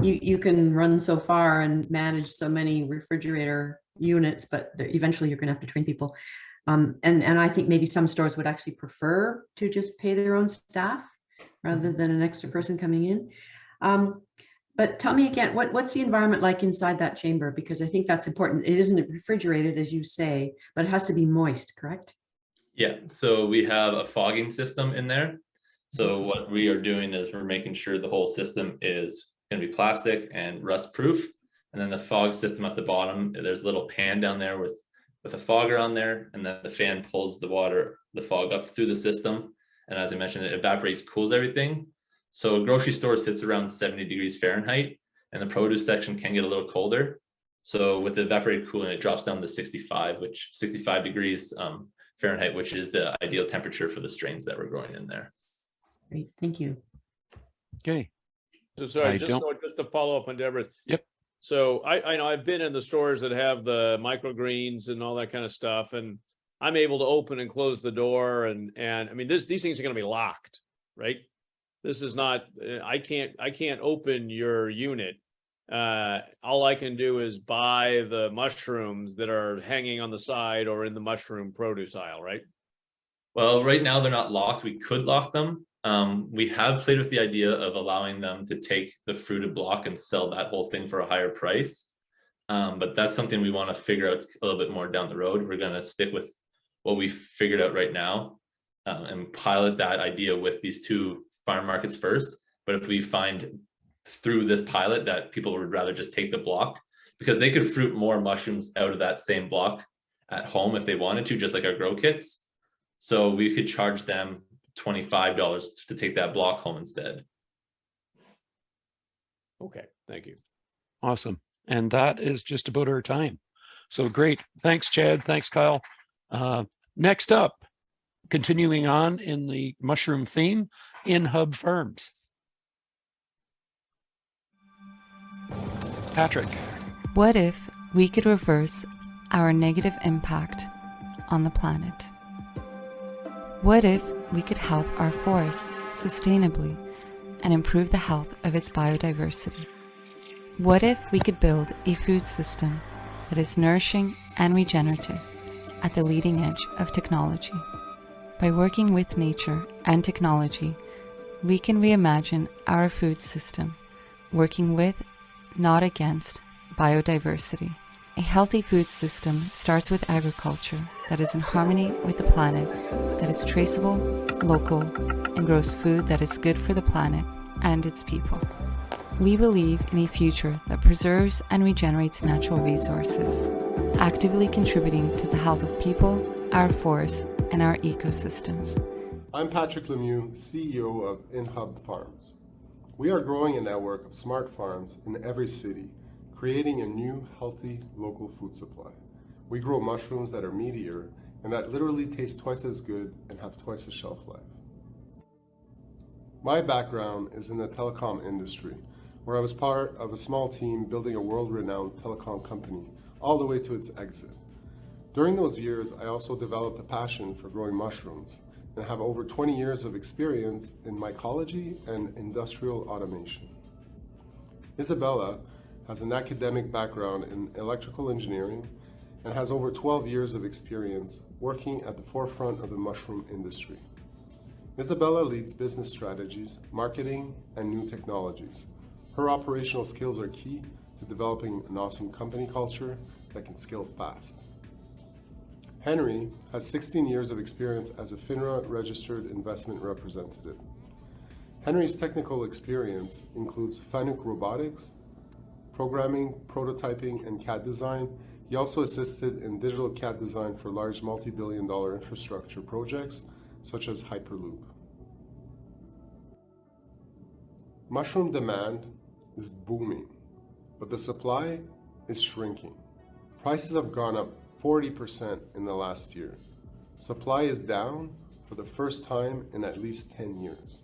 You can run so far and manage so many refrigerator units, but eventually you're going to have to train people. And I think maybe some stores would actually prefer to just pay their own staff rather than an extra person coming in. But tell me again, what's the environment like inside that chamber? Because I think that's important. It isn't refrigerated, as you say, but it has to be moist, correct? Yeah, so we have a fogging system in there. So what we are doing is we're making sure the whole system is going to be plastic and rust proof. And then the fog system at the bottom, there's a little pan down there with a fogger on there. And then the fan pulls the fog up through the system. And as I mentioned, it evaporates, cools everything. So a grocery store sits around 70 degrees Fahrenheit, and the produce section can get a little colder. So with the evaporated cooling, it drops down to 65 degrees Fahrenheit, which is the ideal temperature for the strains that we're growing in there. Great, thank you. Okay. So sorry, just to follow up on Deborah. Yep. So I know I've been in the stores that have the microgreens and all that kind of stuff, and I'm able to open and close the door, and I mean these things are going to be locked, right? This is not, I can't open your unit. All I can do is buy the mushrooms that are hanging on the side or in the mushroom produce aisle, right? Well, right now they're not locked. We could lock them. We have played with the idea of allowing them to take the fruited block and sell that whole thing for a higher price. But that's something we want to figure out a little bit more down the road. We're going to stick with what we figured out right now and pilot that idea with these two farm markets first. But if we find through this pilot that people would rather just take the block, because they could fruit more mushrooms out of that same block at home if they wanted to, just like our grow kits. So we could charge them $25 to take that block home instead. Okay, thank you. Awesome. And that is just about our time. So great. Thanks, Chad. Thanks, Kyle. Next up, continuing on in the mushroom theme, in Hub Farms. Patrick. What if we could reverse our negative impact on the planet? What if we could help our forests sustainably and improve the health of its biodiversity? What if we could build a food system that is nourishing and regenerative at the leading edge of technology? By working with nature and technology, we can reimagine our food system, working with, not against, biodiversity. A healthy food system starts with agriculture that is in harmony with the planet, that is traceable, local, and grows food that is good for the planet and its people. We believe in a future that preserves and regenerates natural resources, actively contributing to the health of people, our forests, and our ecosystems. I'm Patrick Lemieux, CEO of InHub Farms. We are growing a network of smart farms in every city, creating a new, healthy, local food supply. We grow mushrooms that are meatier and that literally taste twice as good and have twice the shelf life. My background is in the telecom industry, where I was part of a small team building a world-renowned telecom company all the way to its exit. During those years, I also developed a passion for growing mushrooms and have over 20 years of experience in mycology and industrial automation. Isabella has an academic background in electrical engineering and has over 12 years of experience working at the forefront of the mushroom industry. Isabella leads business strategies, marketing, and new technologies. Her operational skills are key to developing an awesome company culture that can scale fast. Henry has 16 years of experience as a FINRA registered investment representative. Henry's technical experience includes Fanuc robotics, programming, prototyping, and CAD design. He also assisted in digital CAD design for large multi-billion-dollar infrastructure projects, such as Hyperloop. Mushroom demand is booming, but the supply is shrinking. Prices have gone up 40% in the last year. Supply is down for the first time in at least 10 years.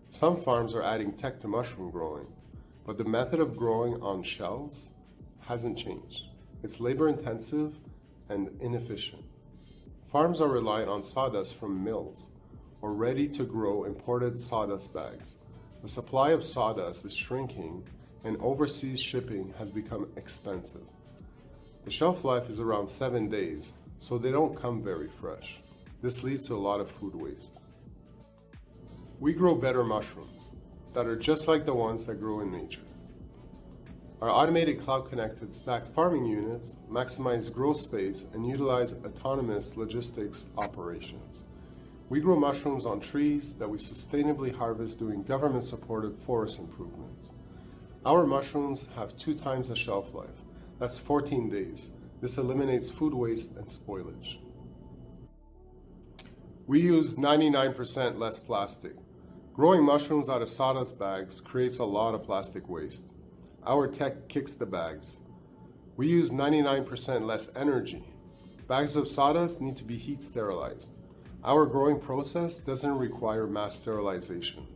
Some farms are adding tech to mushroom growing, but the method of growing on shells hasn't changed. It's labor intensive and inefficient. Farms are reliant on sawdust from mills or ready to grow imported sawdust bags. The supply of sawdust is shrinking and overseas shipping has become expensive. The shelf life is around 7 days, so they don't come very fresh. This leads to a lot of food waste. We grow better mushrooms that are just like the ones that grow in nature. Our automated cloud-connected stack farming units maximize growth space and utilize autonomous logistics operations. We grow mushrooms on trees that we sustainably harvest doing government-supported forest improvements. Our mushrooms have 2 times the shelf life. That's 14 days. This eliminates food waste and spoilage. We use 99% less plastic. Growing mushrooms out of sawdust bags creates a lot of plastic waste. Our tech kicks the bags. We use 99% less energy. Bags of sawdust need to be heat sterilized. Our growing process doesn't require mass sterilization.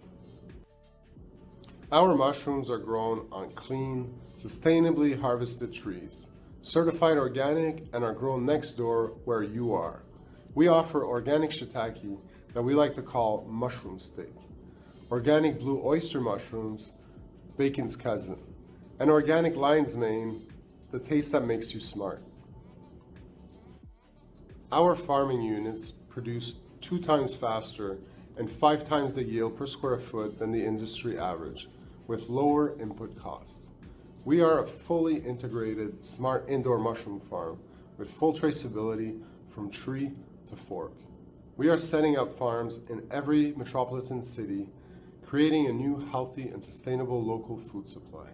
Our mushrooms are grown on clean, sustainably harvested trees, certified organic, and are grown next door where you are. We offer organic shiitake that we like to call mushroom steak, organic blue oyster mushrooms, bacon's cousin, and organic lion's mane, the taste that makes you smart. Our farming units produce 2 times faster and 5 times the yield per square foot than the industry average, with lower input costs. We are a fully integrated, smart indoor mushroom farm with full traceability from tree to fork. We are setting up farms in every metropolitan city, creating a new, healthy, and sustainable local food supply.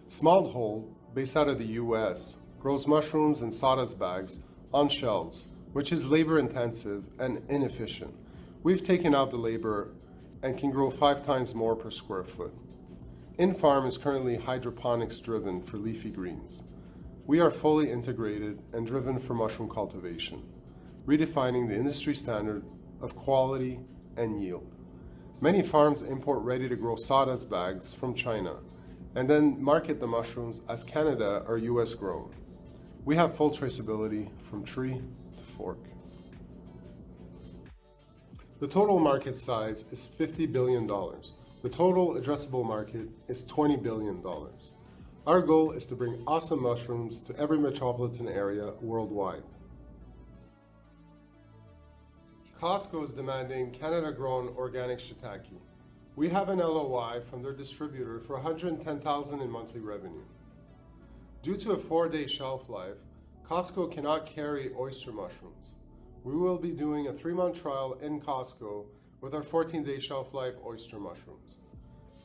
Small Hole, based out of the US, grows mushrooms in sawdust bags on shelves, which is labor intensive and inefficient. We've taken out the labor and can grow 5 times more per square foot. In-farm is currently hydroponics driven for leafy greens. We are fully integrated and driven for mushroom cultivation, redefining the industry standard of quality and yield. Many farms import ready-to-grow sawdust bags from China and then market the mushrooms as Canada or US grown. We have full traceability from tree to fork. The total market size is $50 billion. The total addressable market is $20 billion. Our goal is to bring awesome mushrooms to every metropolitan area worldwide. Costco is demanding Canada-grown organic shiitake. We have an LOI from their distributor for $110,000 in monthly revenue. Due to a 4-day shelf life, Costco cannot carry oyster mushrooms. We will be doing a 3-month trial in Costco with our 14-day shelf life oyster mushrooms.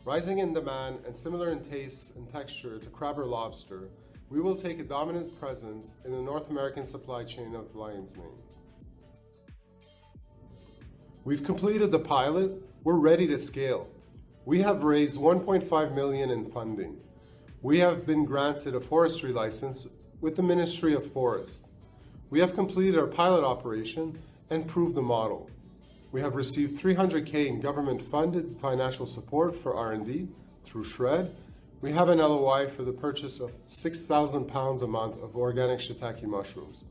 Rising in demand and similar in taste and texture to crab or lobster, we will take a dominant presence in the North American supply chain of lion's mane. We've completed the pilot. We're ready to scale. We have raised $1.5 million in funding. We have been granted a forestry license with the Ministry of Forests. We have completed our pilot operation and proved the model. We have received $300K in government-funded financial support for R&D through SHRED. We have an LOI for the purchase of 6,000 pounds a month of organic shiitake mushrooms.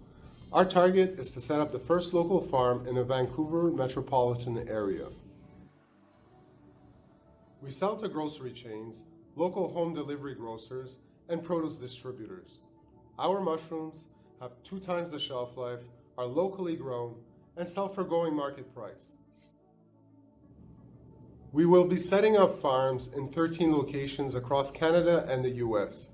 Our target is to set up the first local farm in the Vancouver metropolitan area. We sell to grocery chains, local home delivery grocers, and produce distributors. Our mushrooms have 2 times the shelf life, are locally grown, and sell for going market price. We will be setting up farms in 13 locations across Canada and the US.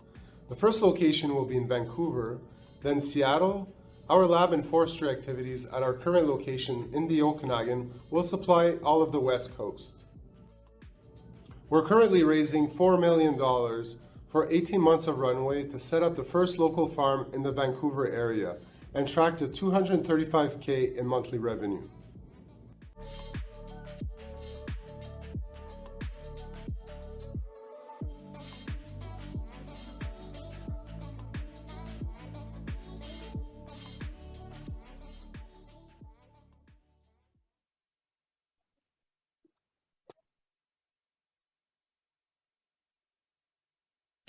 The first location will be in Vancouver, then Seattle. Our lab and forestry activities at our current location in the Okanagan will supply all of the West Coast. We're currently raising $4 million for 18 months of runway to set up the first local farm in the Vancouver area and track to $235K in monthly revenue.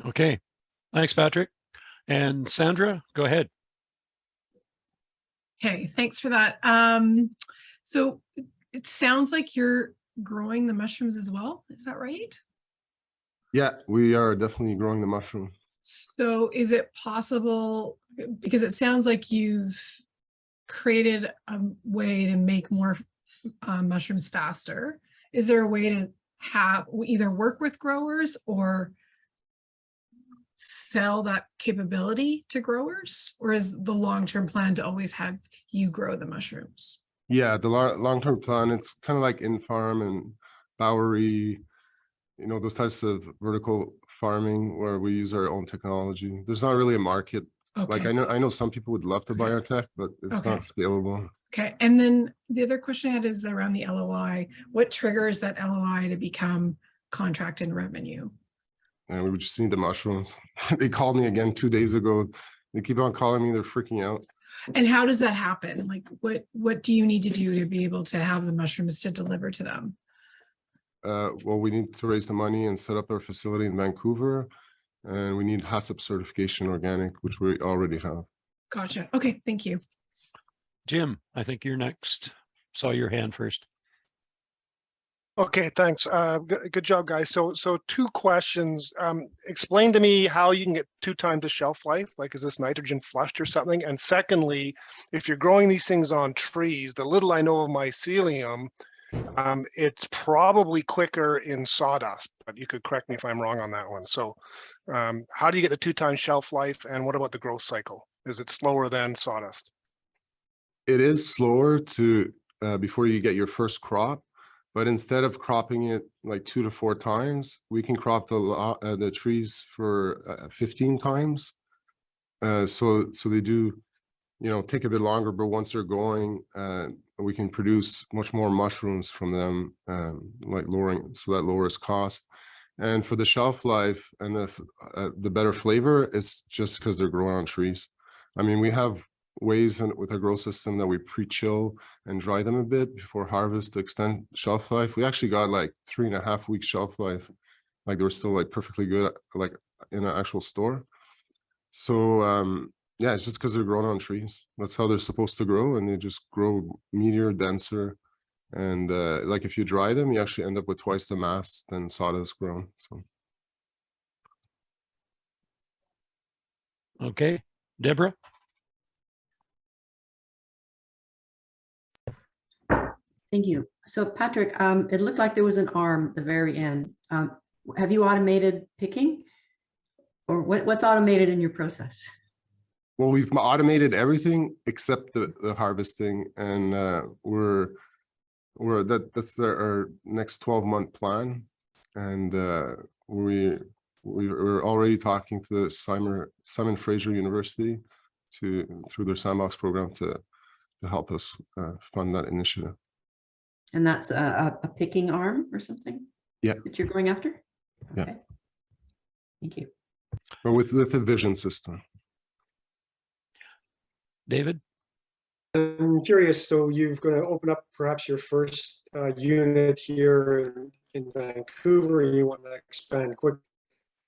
Okay, thanks, Patrick. And Sandra, go ahead. Okay, thanks for that. So it sounds like you're growing the mushrooms as well. Is that right? Yeah, we are definitely growing the mushroom. So is it possible, because it sounds like you've created a way to make more mushrooms faster. Is there a way to have either work with growers or sell that capability to growers, or is the long-term plan to always have you grow the mushrooms? Yeah, the long-term plan, it's kind of like in-farm and Bowery, you know, those types of vertical farming where we use our own technology. There's not really a market. Okay. Like I know some people would love to buy our tech, but it's not scalable. Okay, and then the other question I had is around the LOI. What triggers that LOI to become contract and revenue? And we would just need the mushrooms. They called me again 2 days ago. They keep on calling me. They're freaking out. And how does that happen? Like, what do you need to do to be able to have the mushrooms to deliver to them? Well, we need to raise the money and set up our facility in Vancouver. And we need HACCP certification organic, which we already have. Gotcha. Okay, thank you. Jim, I think you're next. Saw your hand first. Okay, thanks. Good job, guys. So 2 questions. Explain to me how you can get 2 times the shelf life. Like, is this nitrogen flushed or something? And secondly, if you're growing these things on trees, the little I know of mycelium, it's probably quicker in sawdust, but you could correct me if I'm wrong on that one. So how do you get the 2 times shelf life, and what about the growth cycle? Is it slower than sawdust? It is slower to before you get your first crop. But instead of cropping it like 2 to 4 times, we can crop the trees for 15 times. So they do, you know, take a bit longer, but once they're going, we can produce much more mushrooms from them, like so that lowers cost. And for the shelf life and the better flavor, it's just because they're growing on trees. I mean, we have ways with our grow system that we pre-chill and dry them a bit before harvest to extend shelf life. We actually got like 3.5 weeks shelf life. Like they were still like perfectly good, like in an actual store. So yeah, it's just because they're grown on trees. That's how they're supposed to grow, and they just grow meatier, denser. And like if you dry them, you actually end up with twice the mass than sawdust grown. So. Okay, Deborah. Thank you. So Patrick, it looked like there was an arm at the very end. Have you automated picking? Or what's automated in your process? Well, we've automated everything except the harvesting, and that's our next 12-month plan, and we're already talking to the Simon Fraser University through their sandbox program to help us fund that initiative. And that's a picking arm or something? Yeah. That you're going after? Yeah. Okay. Thank you. Or with a vision system. David? I'm curious, so you're going to open up perhaps your first unit here in Vancouver, and you want to expand quick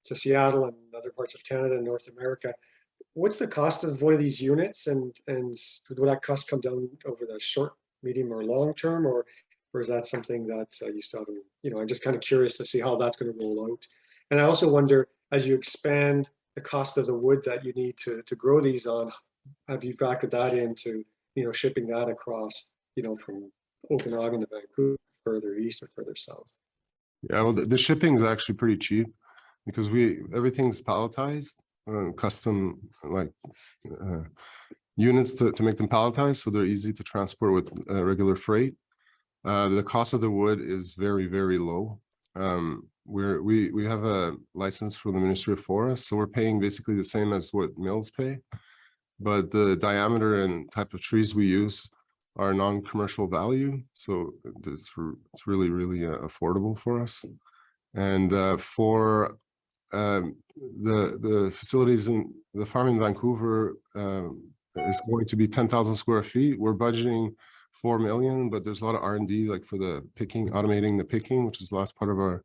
to Seattle and other parts of Canada and North America. What's the cost of one of these units, and will that cost come down over the short, medium, or long term, or is that something that you still haven't, I'm just kind of curious to see how that's going to roll out. And I also wonder, as you expand the cost of the wood that you need to grow these on, have you factored that into, shipping that across, from Okanagan to Vancouver, further east or further south? Yeah, well, the shipping is actually pretty cheap because everything's palletized, custom units to make them palletized, so they're easy to transport with regular freight. The cost of the wood is very, very low. We have a license from the Ministry of Forests, so we're paying basically the same as what mills pay, but the diameter and type of trees we use are non-commercial value, so it's really, really affordable for us. And for the facilities in the farm in Vancouver is going to be 10,000 square feet. We're budgeting 4 million, but there's a lot of R&D like for the picking, automating the picking, which is the last part of our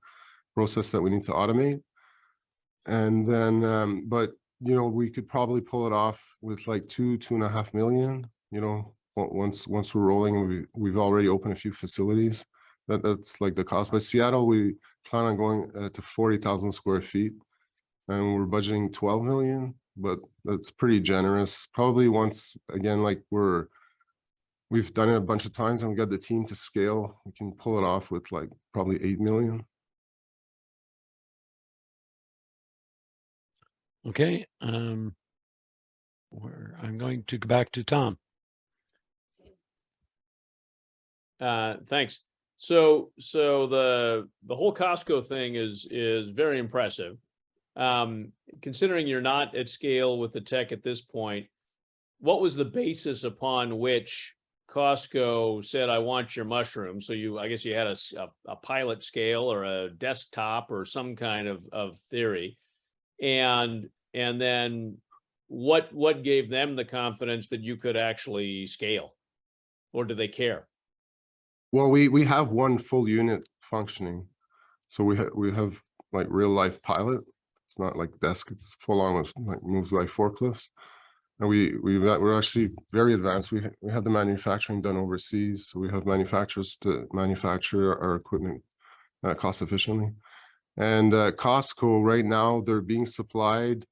process that we need to automate. And then, but we could probably pull it off with like 2.5 million. Once we're rolling, and we've already opened a few facilities. That's like the cost. But Seattle, we plan on going to 40,000 square feet, and we're budgeting 12 million. But that's pretty generous. Probably once again, like we've done it a bunch of times, and we got the team to scale. We can pull it off with like probably 8 million. Okay. I'm going to go back to Tom. Thanks. So the whole Costco thing is very impressive. Considering you're not at scale with the tech at this point, what was the basis upon which Costco said, I want your mushroom? So I guess you had a pilot scale or a desktop or some kind of theory. And then what gave them the confidence that you could actually scale, or do they care? Well, we have one full unit functioning, so we have like real life pilot. It's not like desk; it's full on with like moves like forklifts, and we're actually very advanced. We have the manufacturing done overseas, so we have manufacturers to manufacture our equipment cost efficiently. And Costco right now, they're being supplied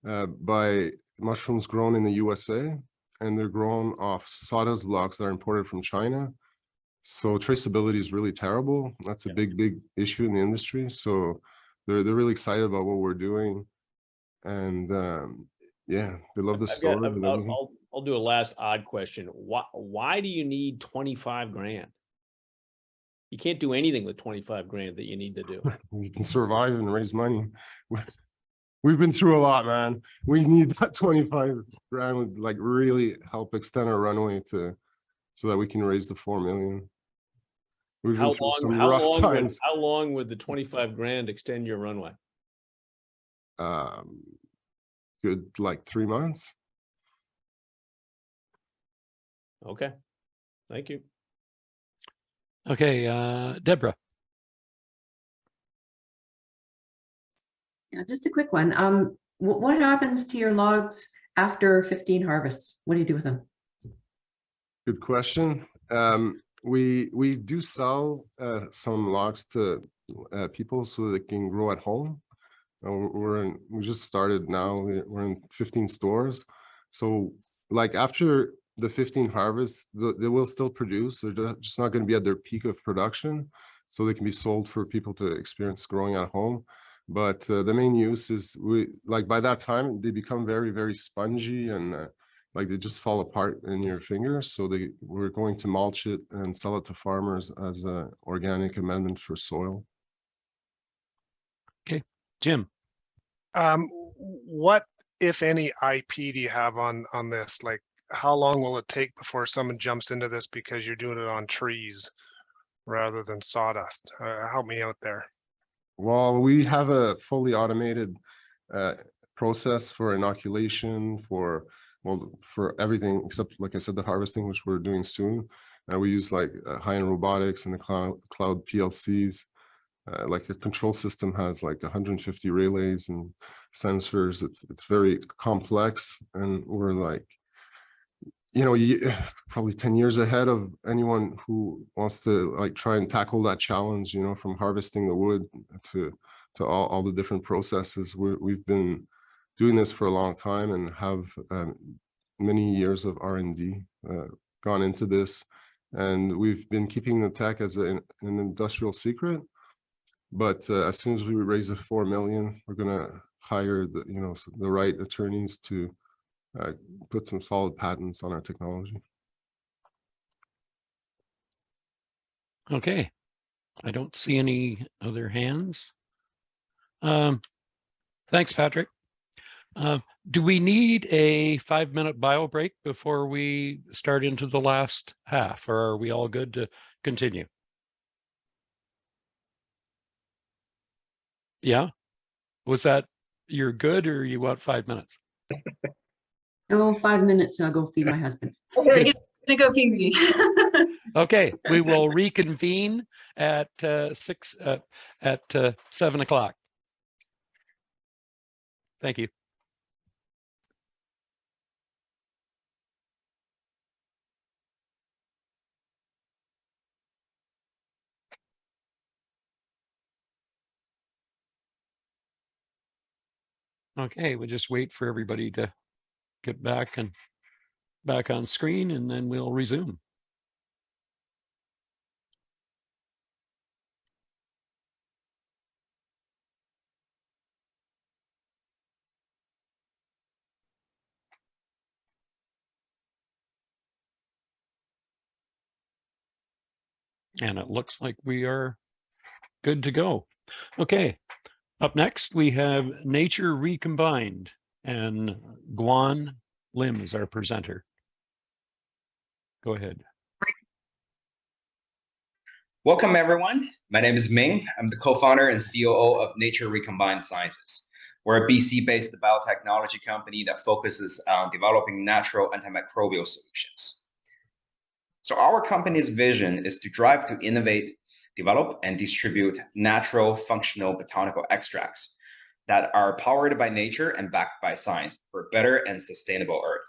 by mushrooms grown in the USA, and they're grown off sawdust blocks that are imported from China. So traceability is really terrible. That's a big issue in the industry. So they're really excited about what we're doing, and yeah, they love the story. I'll do a last odd question. Why do you need 25 grand? You can't do anything with 25 grand that you need to do. You can survive and raise money. We've been through a lot, man. We need that 25 grand would like really help extend our runway so that we can raise the 4 million. We've been through some rough times. How long would the 25 grand extend your runway? Good, like 3 months. Okay, thank you. Okay, Deborah. Yeah, just a quick one. What happens to your logs after 15 harvests? What do you do with them? Good question. We do sell some logs to people so they can grow at home. We just started now. We're in 15 stores. So like after the 15 harvests, they will still produce. They're just not going to be at their peak of production, so they can be sold for people to experience growing at home. But the main use is by that time they become very, very spongy and like they just fall apart in your fingers. So we're going to mulch it and sell it to farmers as an organic amendment for soil. Okay, Jim. What, if any, IP do you have on this? Like, how long will it take before someone jumps into this because you're doing it on trees rather than sawdust? Help me out there. Well, we have a fully automated process for inoculation, for everything except, like I said, the harvesting, which we're doing soon. We use like high-end robotics and the cloud PLCs. Like a control system has like 150 relays and sensors. It's very complex, and we're like, probably 10 years ahead of anyone who wants to like try and tackle that challenge, from harvesting the wood to all the different processes. We've been doing this for a long time and have many years of R&D gone into this, and we've been keeping the tech as an industrial secret. But as soon as we raise the 4 million, we're gonna hire the right attorneys to put some solid patents on our technology. Okay, I don't see any other hands. Thanks, Patrick. Do we need a 5-minute bio break before we start into the last half, or are we all good to continue? Yeah, was that you're good, or you want 5 minutes? Oh, 5 minutes and I'll go feed my husband. I'm gonna go feed me. Okay, we will reconvene at 7 o'clock. Thank you. Okay, we'll just wait for everybody to get back on screen, and then we'll resume. And it looks like we are good to go. Okay, up next we have Nature Recombined, and Guan Lim is our presenter. Go ahead. Welcome, everyone. My name is Ming. I'm the co-founder and COO of Nature Recombined Sciences. We're a BC-based biotechnology company that focuses on developing natural antimicrobial solutions. So our company's vision is to drive to innovate, develop, and distribute natural, functional botanical extracts that are powered by nature and backed by science for a better and sustainable Earth.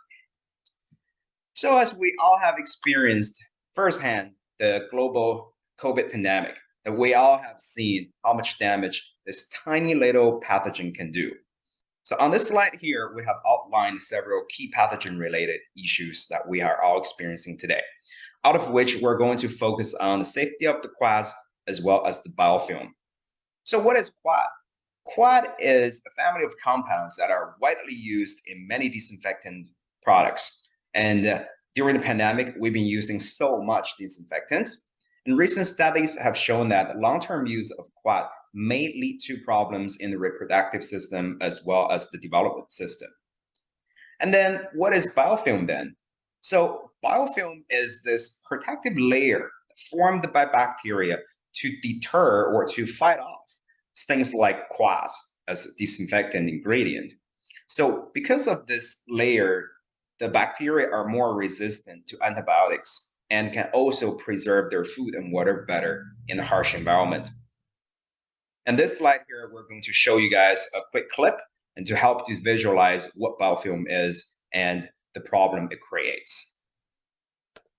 So as we all have experienced firsthand the global COVID pandemic, that we all have seen how much damage this tiny little pathogen can do. So on this slide here, we have outlined several key pathogen-related issues that we are all experiencing today, out of which we're going to focus on the safety of the quads as well as the biofilm. So what is quad? Quad is a family of compounds that are widely used in many disinfectant products. And during the pandemic, we've been using so much disinfectants. And recent studies have shown that long-term use of quad may lead to problems in the reproductive system as well as the development system. And then what is biofilm then? So biofilm is this protective layer formed by bacteria to deter or to fight off things like quads as a disinfectant ingredient. So because of this layer, the bacteria are more resistant to antibiotics and can also preserve their food and water better in a harsh environment. And this slide here, we're going to show you guys a quick clip and to help you visualize what biofilm is and the problem it creates.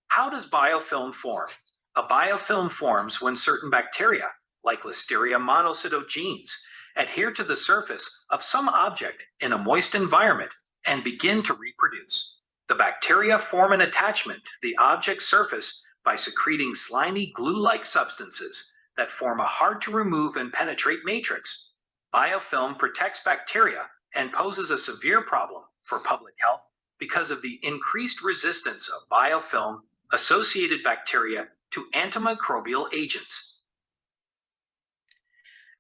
How does biofilm form? A biofilm forms when certain bacteria, like Listeria monocytogenes, adhere to the surface of some object in a moist environment and begin to reproduce. The bacteria form an attachment to the object's surface by secreting slimy glue-like substances that form a hard-to-remove and penetrate matrix. Biofilm protects bacteria and poses a severe problem for public health because of the increased resistance of biofilm-associated bacteria to antimicrobial agents.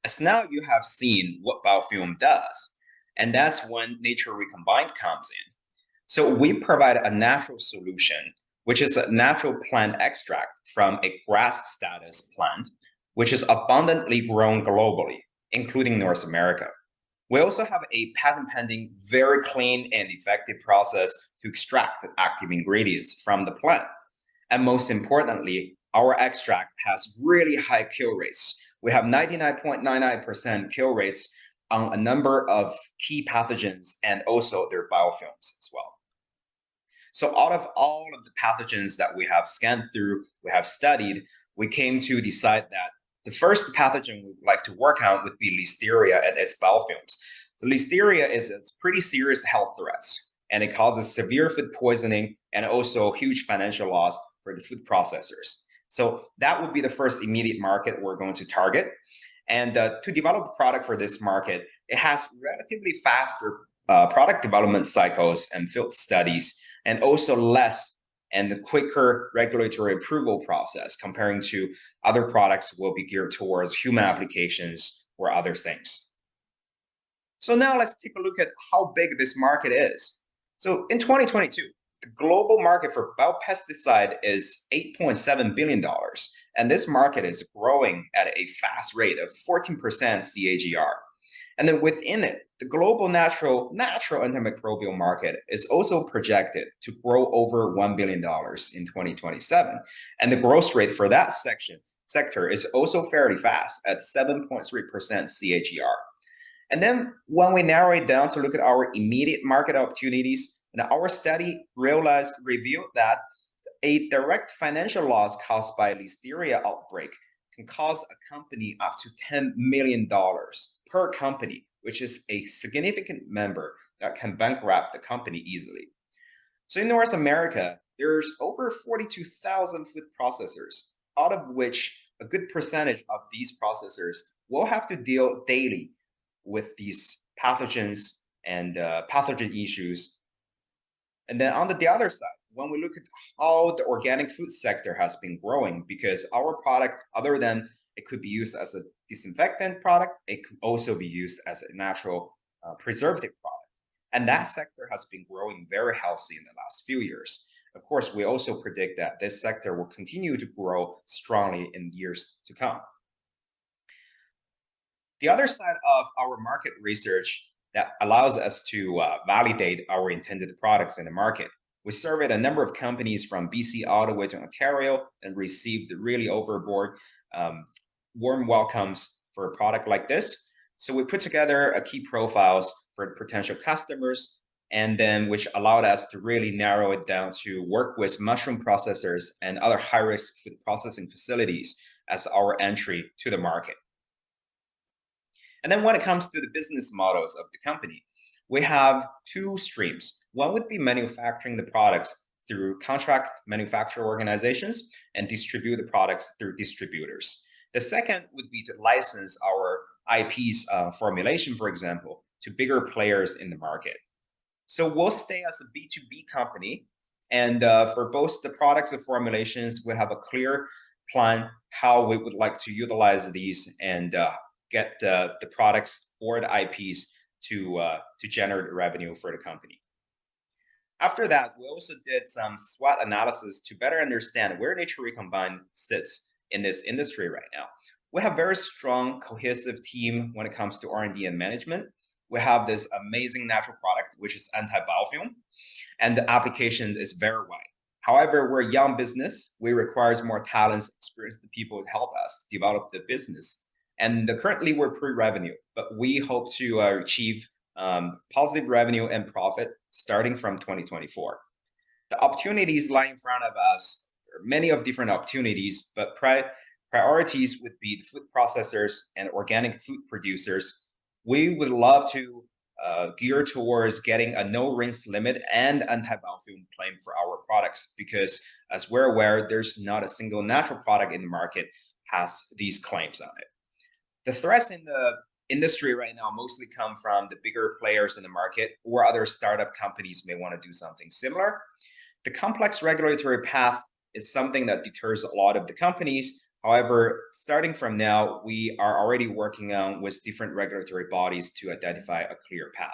As now you have seen what biofilm does, and that's when Nature Recombined comes in. So we provide a natural solution, which is a natural plant extract from a grass status plant, which is abundantly grown globally, including North America. We also have a patent-pending, very clean and effective process to extract active ingredients from the plant. And most importantly, our extract has really high kill rates. We have 99.99% kill rates on a number of key pathogens and also their biofilms as well. So out of all of the pathogens that we have scanned through, we have studied, we came to decide that the first pathogen we'd like to work on would be Listeria and its biofilms. So Listeria is a pretty serious health threat, and it causes severe food poisoning and also huge financial loss for the food processors. So that would be the first immediate market we're going to target. And to develop a product for this market, it has relatively faster product development cycles and field studies, and also less and quicker regulatory approval process comparing to other products will be geared towards human applications or other things. So now let's take a look at how big this market is. So in 2022, the global market for biopesticide is $8.7 billion, and this market is growing at a fast rate of 14% CAGR. And then within it, the global natural antimicrobial market is also projected to grow over $1 billion in 2027. And the growth rate for that sector is also fairly fast at 7.3% CAGR. And then when we narrow it down to look at our immediate market opportunities, and our study revealed that a direct financial loss caused by Listeria outbreak can cause a company up to $10 million per company, which is a significant number that can bankrupt the company easily. So in North America, there's over 42,000 food processors, out of which a good percentage of these processors will have to deal daily with these pathogens and pathogen issues. And then on the other side, when we look at how the organic food sector has been growing, because our product, other than it could be used as a disinfectant product, it could also be used as a natural preservative product. And that sector has been growing very healthy in the last few years. Of course, we also predict that this sector will continue to grow strongly in years to come. The other side of our market research that allows us to validate our intended products in the market. We surveyed a number of companies from BC all the way to Ontario and received really overboard warm welcomes for a product like this. So we put together a key profiles for potential customers, and then which allowed us to really narrow it down to work with mushroom processors and other high-risk food processing facilities as our entry to the market. And then when it comes to the business models of the company, we have two streams. One would be manufacturing the products through contract manufacturer organizations and distribute the products through distributors. The second would be to license our IP's formulation, for example, to bigger players in the market. So we'll stay as a B2B company, and for both the products and formulations, we have a clear plan how we would like to utilize these and get the products or the IPs to generate revenue for the company. After that, we also did some SWOT analysis to better understand where Nature Recombined sits in this industry right now. We have a very strong, cohesive team when it comes to R&D and management. We have this amazing natural product, which is anti-biofilm, and the application is very wide. However, we're a young business. We require more talents, experienced people to help us develop the business. And currently we're pre-revenue, but we hope to achieve positive revenue and profit starting from 2024. The opportunities lying in front of us are many of different opportunities, but priorities would be the food processors and organic food producers. We would love to geared towards getting a no rinse limit and anti-biofilm claim for our products, because as we're aware, there's not a single natural product in the market has these claims on it. The threats in the industry right now mostly come from the bigger players in the market, or other startup companies may want to do something similar. The complex regulatory path is something that deters a lot of the companies. However, starting from now, we are already working on with different regulatory bodies to identify a clear path.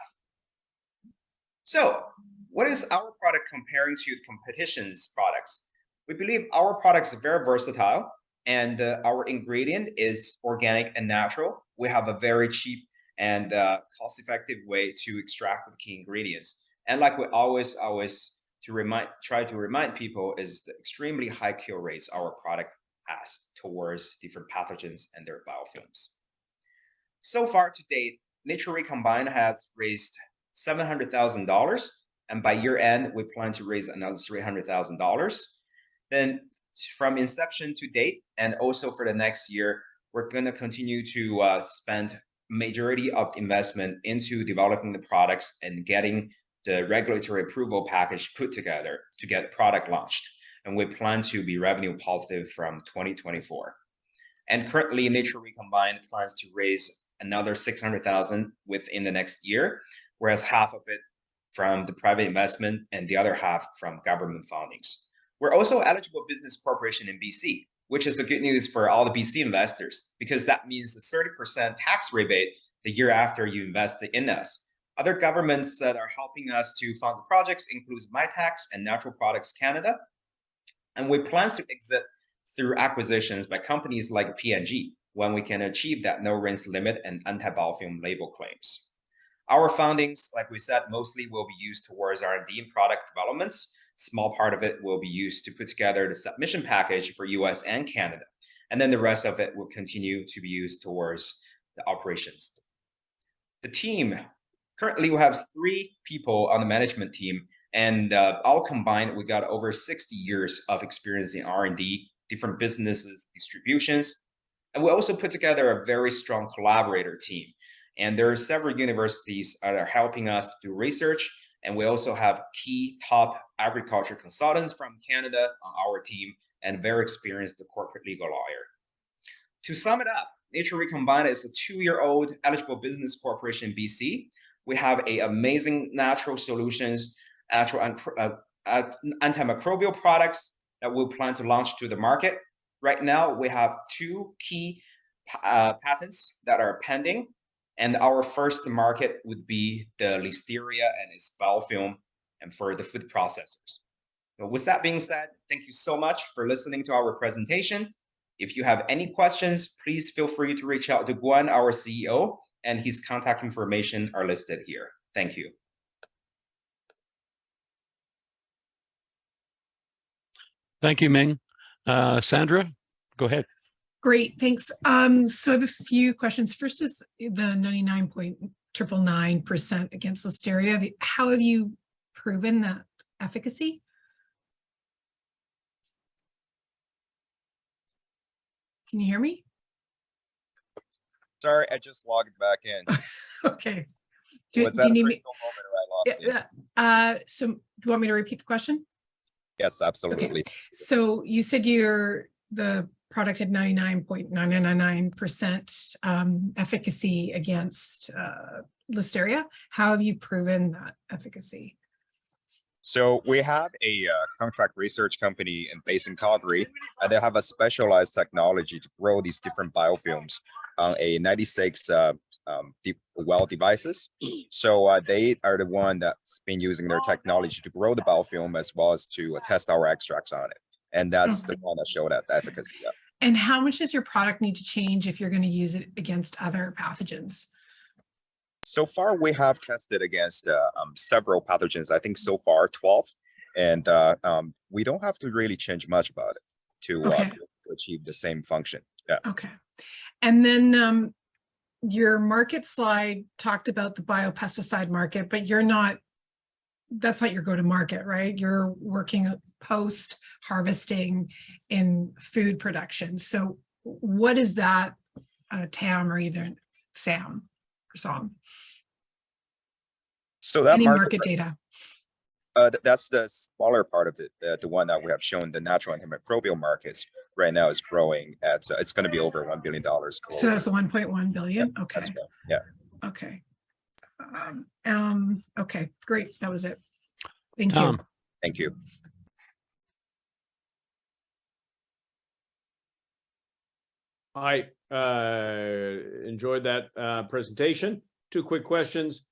So what is our product comparing to competition's products? We believe our products are very versatile, and our ingredient is organic and natural. We have a very cheap and cost-effective way to extract the key ingredients. And like we always try to remind people, is the extremely high kill rates our product has towards different pathogens and their biofilms. So far to date, Nature Recombine has raised $700,000, and by year end, we plan to raise another $300,000. Then from inception to date, and also for the next year, we're going to continue to spend majority of investment into developing the products and getting the regulatory approval package put together to get product launched. And we plan to be revenue positive from 2024. And currently, Nature Recombine plans to raise another $600,000 within the next year, whereas half of it from the private investment and the other half from government fundings. We're also eligible business corporation in BC, which is a good news for all the BC investors, because that means a 30% tax rebate the year after you invest in us. Other governments that are helping us to fund the projects includes MyTax and Natural Products Canada. And we plan to exit through acquisitions by companies like P&G when we can achieve that no rinse limit and anti-biofilm label claims. Our fundings, like we said, mostly will be used towards R&D and product developments. Small part of it will be used to put together the submission package for US and Canada. And then the rest of it will continue to be used towards the operations. The team, currently we have 3 people on the management team, and all combined, we got over 60 years of experience in R&D, different businesses, distributions. And we also put together a very strong collaborator team. And there are several universities that are helping us do research. And we also have key top agriculture consultants from Canada on our team, and very experienced corporate legal lawyer. To sum it up, Nature Recombine is a 2-year-old eligible business corporation in BC. We have an amazing natural solutions, natural antimicrobial products that we'll plan to launch to the market. Right now, we have 2 key patents that are pending, and our first market would be the Listeria and its biofilm, and for the food processors. So with that being said, thank you so much for listening to our presentation. If you have any questions, please feel free to reach out to Guan, our CEO, and his contact information are listed here. Thank you. Thank you, Ming. Sandra, go ahead. Great, thanks. So I have a few questions. First is the 99.999% against Listeria. How have you proven that efficacy? Can you hear me? Sorry, I just logged back in. Okay. Was that a critical moment or I lost you? So do you want me to repeat the question? Yes, absolutely. Okay. So you said the product had 99.999% efficacy against Listeria. How have you proven that efficacy? So we have a contract research company based in Calgary, and they have a specialized technology to grow these different biofilms on a 96 well devices. So they are the one that's been using their technology to grow the biofilm as well as to test our extracts on it. And that's the one that showed that efficacy. Yeah. And how much does your product need to change if you're going to use it against other pathogens? So far, we have tested against several pathogens, I think so far 12, and we don't have to really change much about it to achieve the same function. Yeah. Okay. And then your market slide talked about the biopesticide market, but that's not your go-to-market, right? You're working post-harvesting in food production. So what is that TAM or either SAM or SOM? So that Any market, market data? that's the smaller part of it. The one that we have shown, the natural antimicrobial markets right now is growing at, it's going to be over $1 billion globally. So that's the 1.1 billion. Yeah, Okay. that's right. Yeah. Okay. Okay, great. That was it. Thank Tom. you. Thank you. I enjoyed that presentation. Two quick questions.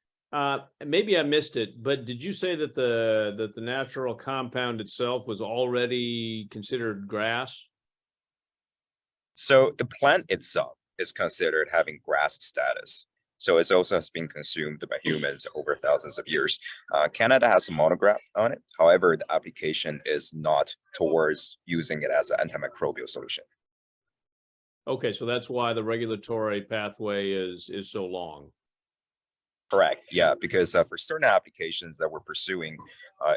Maybe I missed it, but did you say that the natural compound itself was already considered grass? So the plant itself is considered having grass status. So it also has been consumed by humans over thousands of years. Canada has a monograph on it. However, the application is not towards using it as an antimicrobial solution. Okay, so that's why the regulatory pathway is so long. Correct. Yeah, because for certain applications that we're pursuing,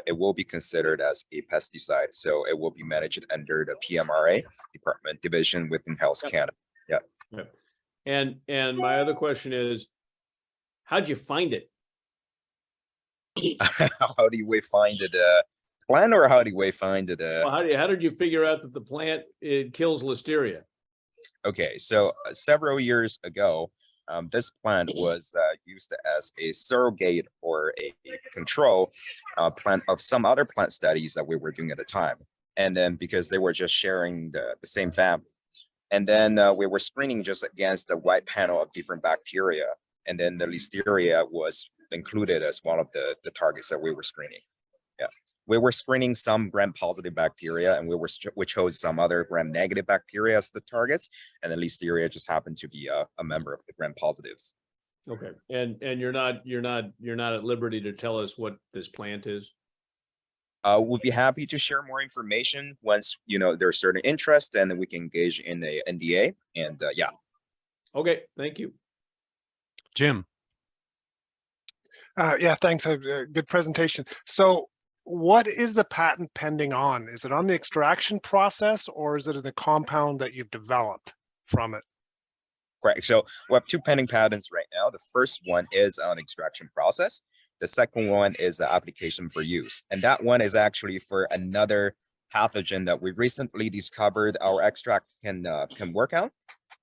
it will be considered as a pesticide. So it will be managed under the PMRA Department Division within Health Canada. Yeah. Yep. And my other question is, how'd you find it? How do we find it? Plant, or how do we find it? Well, how did you figure out that the plant, it kills listeria? Okay, so several years ago, this plant was used as a surrogate or a control plant of some other plant studies that we were doing at the time. And then because they were just sharing the same family. And then we were screening just against a wide panel of different bacteria. And then the listeria was included as one of the targets that we were screening. Yeah, we were screening some gram-positive bacteria, and we chose some other gram-negative bacteria as the targets, and the listeria just happened to be a member of the gram-positives. Okay, and you're not at liberty to tell us what this plant is? We'll be happy to share more information once there's certain interest, and then we can engage in a NDA. And yeah. Okay, thank you. Jim. Yeah, thanks. Good presentation. So what is the patent pending on? Is it on the extraction process, or is it in the compound that you've developed from it? Correct. So we have two pending patents right now. The first one is on extraction process. The second one is the application for use. And that one is actually for another pathogen that we recently discovered our extract can work on.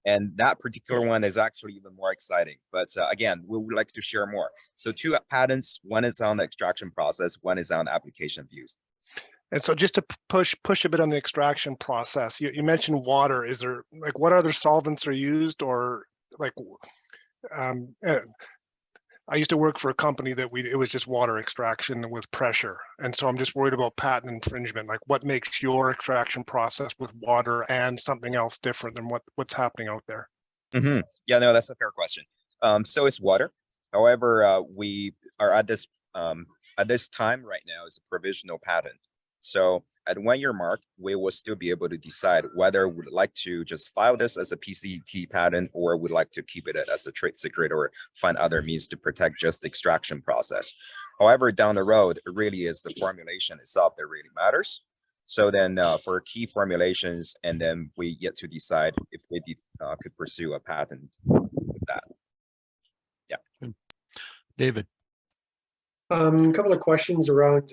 And that particular one is actually even more exciting. But again, we would like to share more. So two patents, one is on the extraction process, one is on the application of use. And so just to push a bit on the extraction process, you mentioned water. Is there, like, what other solvents are used, or like, I used to work for a company that it was just water extraction with pressure. And so I'm just worried about patent infringement. Like, what makes your extraction process with water and something else different than what's happening out there? Mm-hmm. Yeah, no, that's a fair question. So it's water. However, we are at this time right now is a provisional patent. So at 1 year mark, we will still be able to decide whether we'd like to just file this as a PCT patent, or would like to keep it as a trade secret, or find other means to protect just the extraction process. However, down the road, it really is the formulation itself that really matters. So then for key formulations, and then we get to decide if we could pursue a patent with that. Yeah. David. A couple of questions around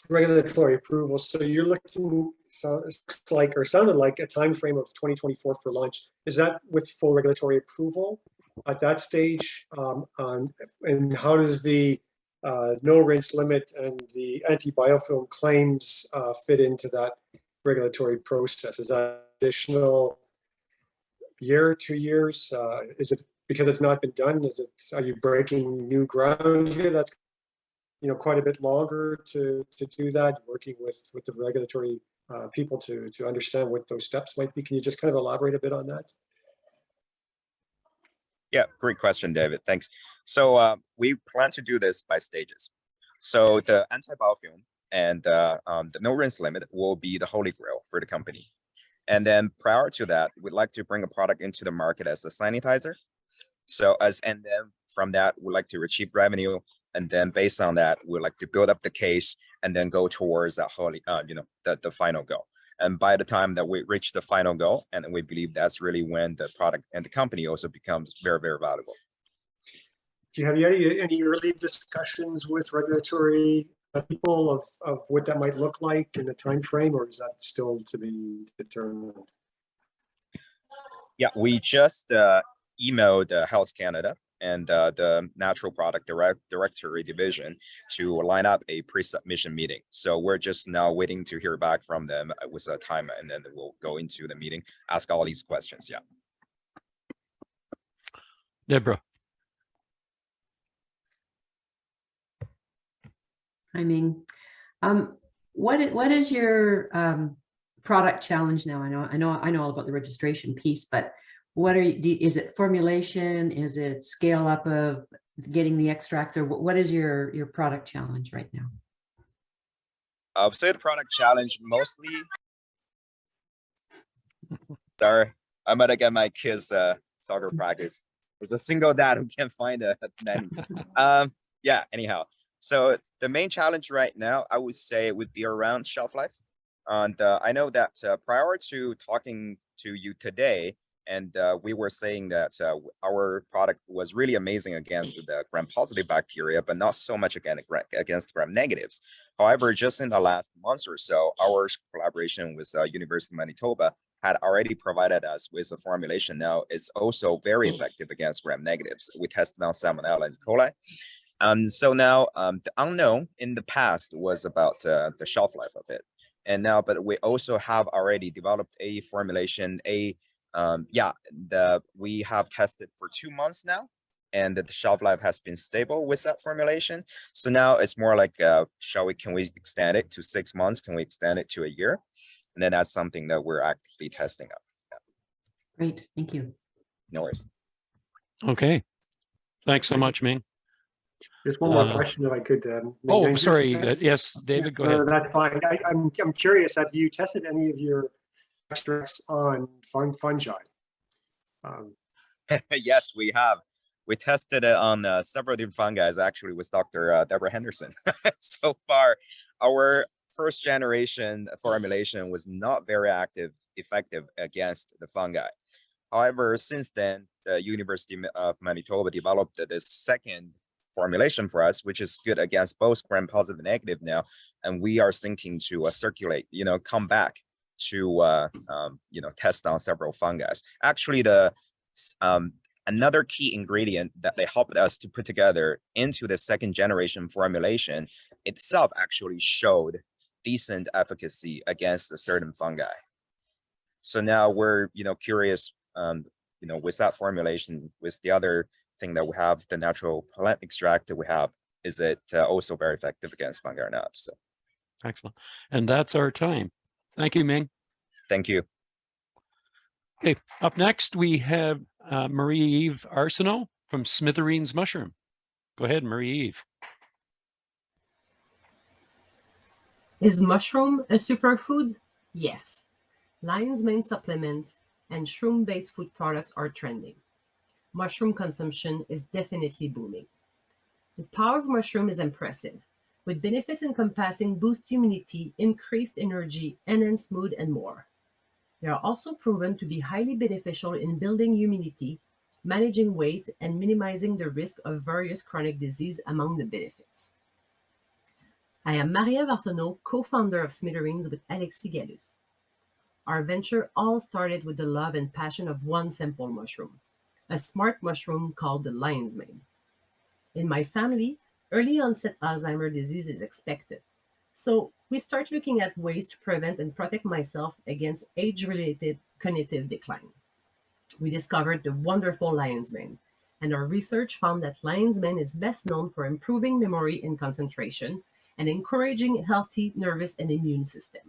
regulatory approval. So you're looking, so it looks like, or sounded like, a time frame of 2024 for launch. Is that with full regulatory approval at that stage? And how does the no rinse limit and the anti-biofilm claims fit into that regulatory process? Is that additional year, 2 years? Is it because it's not been done? Are you breaking new ground here? That's quite a bit longer to do that, working with the regulatory people to understand what those steps might be. Can you just kind of elaborate a bit on that? Yeah, great question, David. Thanks. So we plan to do this by stages. So the anti-biofilm and the no rinse limit will be the holy grail for the company. And then prior to that, we'd like to bring a product into the market as a sanitizer. And then from that, we'd like to achieve revenue. And then based on that, we'd like to build up the case and then go towards that holy, the final goal. And by the time that we reach the final goal, and we believe that's really when the product and the company also becomes very, very valuable. Do you have any early discussions with regulatory people of what that might look like in the time frame, or is that still to be determined? Yeah, we just emailed Health Canada and the Natural Product Directory Division to line up a pre-submission meeting. So we're just now waiting to hear back from them with a time, and then we'll go into the meeting, ask all these questions. Yeah. Deborah. I mean, what is your product challenge now? I know all about the registration piece, but what are you? Is it formulation? Is it scale up of getting the extracts, or what is your product challenge right now? I would say the product challenge mostly. Sorry, I'm gonna get my kids soccer practice. There's a single dad who can't find a nanny. Yeah. Anyhow. So the main challenge right now, I would say, would be around shelf life. And I know that prior to talking to you today, and we were saying that our product was really amazing against the gram-positive bacteria, but not so much against gram-negatives. However, just in the last month or so, our collaboration with University of Manitoba had already provided us with a formulation. Now it's also very effective against gram-negatives. We tested on Salmonella and E. coli. So now the unknown in the past was about the shelf life of it. And now, but we also have already developed a formulation, we have tested for 2 months now, and the shelf life has been stable with that formulation. So now it's more like, can we extend it to 6 months? Can we extend it to a year? And then that's something that we're actively testing up. Yeah. Great, thank you. No worries. Okay. Thanks so much, Ming. Just one more question, if I could. Sorry. Yes, David, go ahead. That's fine. I'm curious, have you tested any of your extracts on fungi? Yes, we have. We tested it on several different fungi, actually, with Dr. Deborah Henderson. So far, our first generation formulation was not very effective against the fungi. However, since then, the University of Manitoba developed this second formulation for us, which is good against both gram-positive and negative now, and we are thinking to circulate, come back to test on several fungi. Actually, the another key ingredient that they helped us to put together into the second generation formulation itself actually showed decent efficacy against a certain fungi. So now we're curious, with that formulation, with the other thing that we have, the natural plant extract that we have, is it also very effective against fungi or not? So excellent. And that's our time. Thank you, Ming. Thank you. Okay, up next we have Marie-Eve Arsenault from Smithereens Mushroom. Go ahead, Marie-Eve. Is mushroom a superfood? Yes. Lion's mane supplements and shroom-based food products are trending. Mushroom consumption is definitely booming. The power of mushroom is impressive, with benefits encompassing boost immunity, increased energy, enhanced mood, and more. They are also proven to be highly beneficial in building immunity, managing weight, and minimizing the risk of various chronic disease among the benefits. I am Marie-Eve Arsenault, co-founder of Smithereens with Alexis Gallus. Our venture all started with the love and passion of one simple mushroom, a smart mushroom called the lion's mane. In my family, early onset Alzheimer's disease is expected. So we start looking at ways to prevent and protect myself against age-related cognitive decline. We discovered the wonderful lion's mane, and our research found that lion's mane is best known for improving memory and concentration and encouraging a healthy nervous and immune system.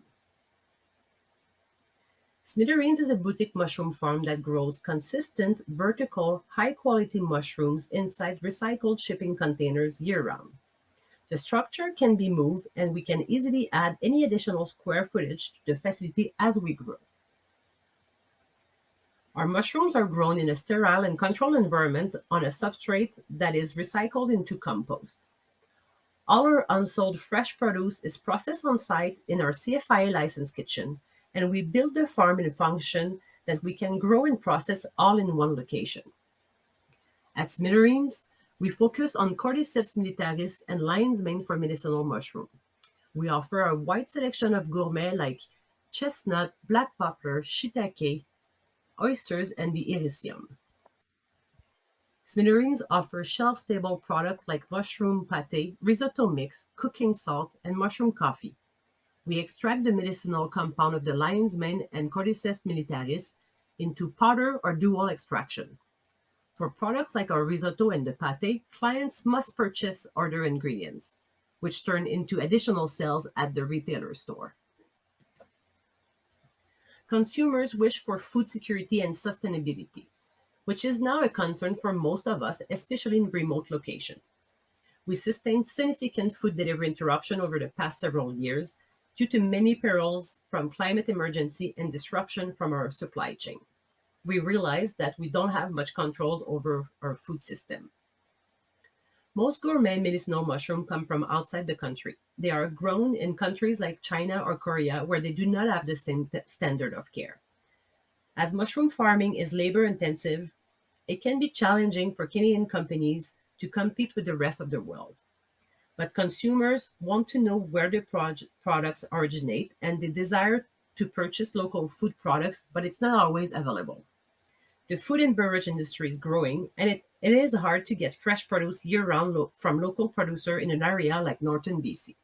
Smithereens is a boutique mushroom farm that grows consistent, vertical, high-quality mushrooms inside recycled shipping containers year-round. The structure can be moved, and we can easily add any additional square footage to the facility as we grow. Our mushrooms are grown in a sterile and controlled environment on a substrate that is recycled into compost. All our unsold fresh produce is processed on site in our CFIA licensed kitchen, and we build the farm in a function that we can grow and process all in one location. At Smithereens, We focus on Cordyceps militaris and lion's mane for medicinal mushroom. We offer a wide selection of gourmet like chestnut, black poplar, shiitake, oysters, and the Ericium. Smithereens offers shelf-stable products like mushroom pâté, risotto mix, cooking salt, and mushroom coffee. We extract the medicinal compound of the lion's mane and Cordyceps militaris into powder or dual extraction. For products like our risotto and the pâté, clients must purchase other ingredients, which turn into additional sales at the retailer store. Consumers wish for food security and sustainability, which is now a concern for most of us, especially in remote locations. We sustained significant food delivery interruption over the past several years due to many perils from climate emergency and disruption from our supply chain. We realized that we don't have much control over our food system. Most gourmet medicinal mushrooms come from outside the country. They are grown in countries like China or Korea, where they do not have the same standard of care. As mushroom farming is labor intensive, it can be challenging for Canadian companies to compete with the rest of the world. But consumers want to know where their products originate, and they desire to purchase local food products, but it's not always available. The food and beverage industry is growing, and it is hard to get fresh produce year-round from local producers in an area like Northern BC.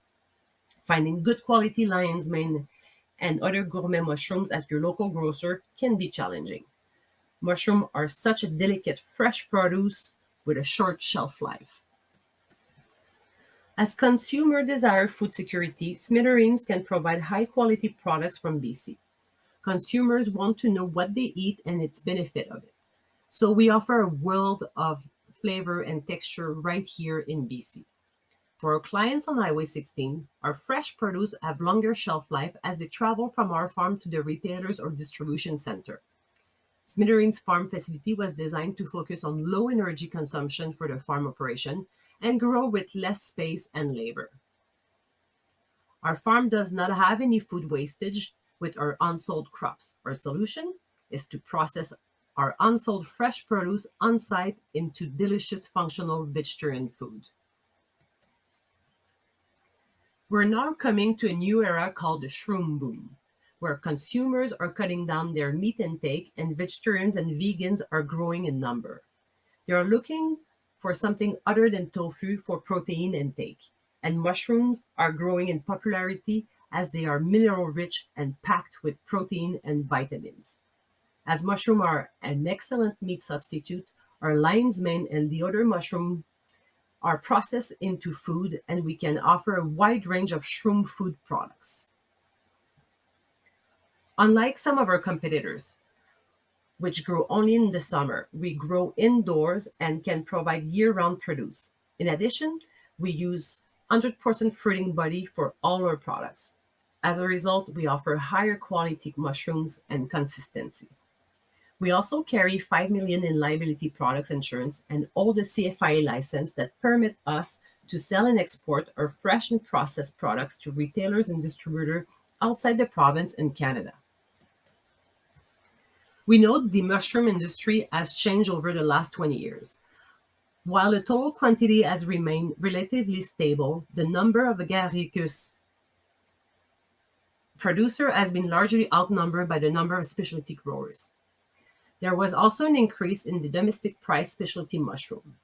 Finding good quality lion's mane and other gourmet mushrooms at your local grocer can be challenging. Mushrooms are such a delicate fresh produce with a short shelf life. As consumers desire food security, Smithereens can provide high-quality products from BC. Consumers want to know what they eat and its benefit of it. So we offer a world of flavor and texture right here in BC. For our clients on Highway 16, our fresh produce have longer shelf life as they travel from our farm to the retailers or distribution center. Smithereens farm facility was designed to focus on low energy consumption for the farm operation and grow with less space and labor. Our farm does not have any food wastage with our unsold crops. Our solution is to process our unsold fresh produce on-site into delicious functional vegetarian food. We're now coming to a new era called the shroom boom, where consumers are cutting down their meat intake and vegetarians and vegans are growing in number. They are looking for something other than tofu for protein intake, and mushrooms are growing in popularity as they are mineral-rich and packed with protein and vitamins. As mushrooms are an excellent meat substitute, our lion's mane and the other mushrooms are processed into food, and we can offer a wide range of shroom food products. Unlike some of our competitors, which grow only in the summer, we grow indoors and can provide year-round produce. In addition, we use 100% fruiting body for all our products. As a result, we offer higher quality mushrooms and consistency. We also carry $5 million in liability products insurance and hold a CFIA license that permit us to sell and export our fresh and processed products to retailers and distributors outside the province in Canada. We know the mushroom industry has changed over the last 20 years. While the total quantity has remained relatively stable, the number of agaricus producers has been largely outnumbered by the number of specialty growers. There was also an increase in the domestic price specialty mushroom.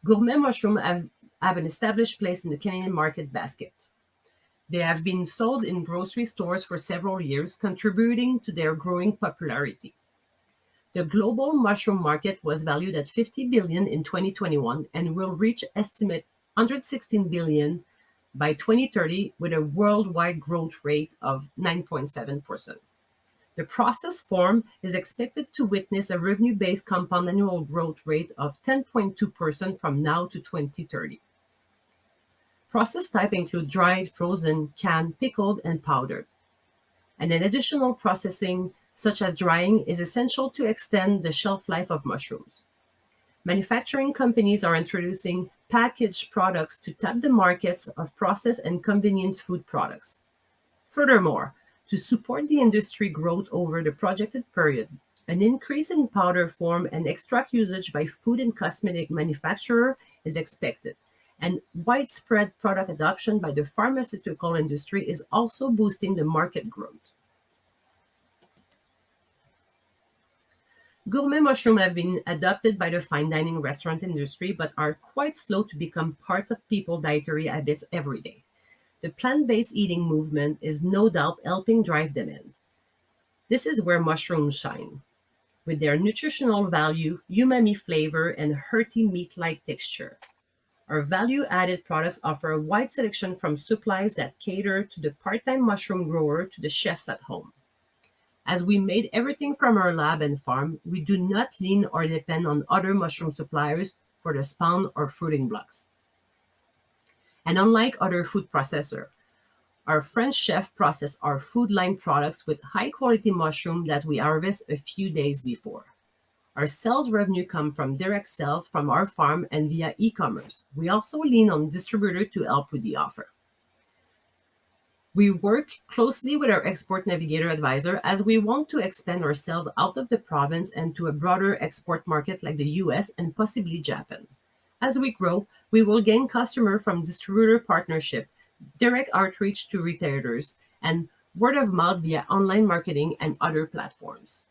Gourmet mushrooms have an established place in the Canadian market basket. They have been sold in grocery stores for several years, contributing to their growing popularity. The global mushroom market was valued at $50 billion in 2021 and will reach estimate $116 billion by 2030 with a worldwide growth rate of 9.7%. The processed form is expected to witness a revenue-based compound annual growth rate of 10.2% from now to 2030. Processed type include dried, frozen, canned, pickled, and powdered. And an additional processing, such as drying, is essential to extend the shelf life of mushrooms. Manufacturing companies are introducing packaged products to tap the markets of processed and convenience food products. Furthermore, to support the industry growth over the projected period, An increase in powder form and extract usage by food and cosmetic manufacturer is expected, and widespread product adoption by the pharmaceutical industry is also boosting the market growth. Gourmet mushrooms have been adopted by the fine dining restaurant industry, but are quite slow to become parts of people's dietary habits every day. The plant-based eating movement is no doubt helping drive demand. This is where mushrooms shine. With their nutritional value, umami flavor, and hearty meat-like texture. Our value-added products offer a wide selection from supplies that cater to the part-time mushroom grower to the chefs at home. As we made everything from our lab and farm, we do not lean or depend on other mushroom suppliers for the spawn or fruiting blocks. And unlike other food processors, our French chef process our food line products with high-quality mushroom that we harvest a few days before. Our sales revenue come from direct sales from our farm and via e-commerce. We also lean on distributors to help with the offer. We work closely with our export navigator advisor as we want to expand our sales out of the province and to a broader export market like the US and possibly Japan. As we grow, we will gain customers from distributor partnership, direct outreach to retailers, and word of mouth via online marketing and other platforms.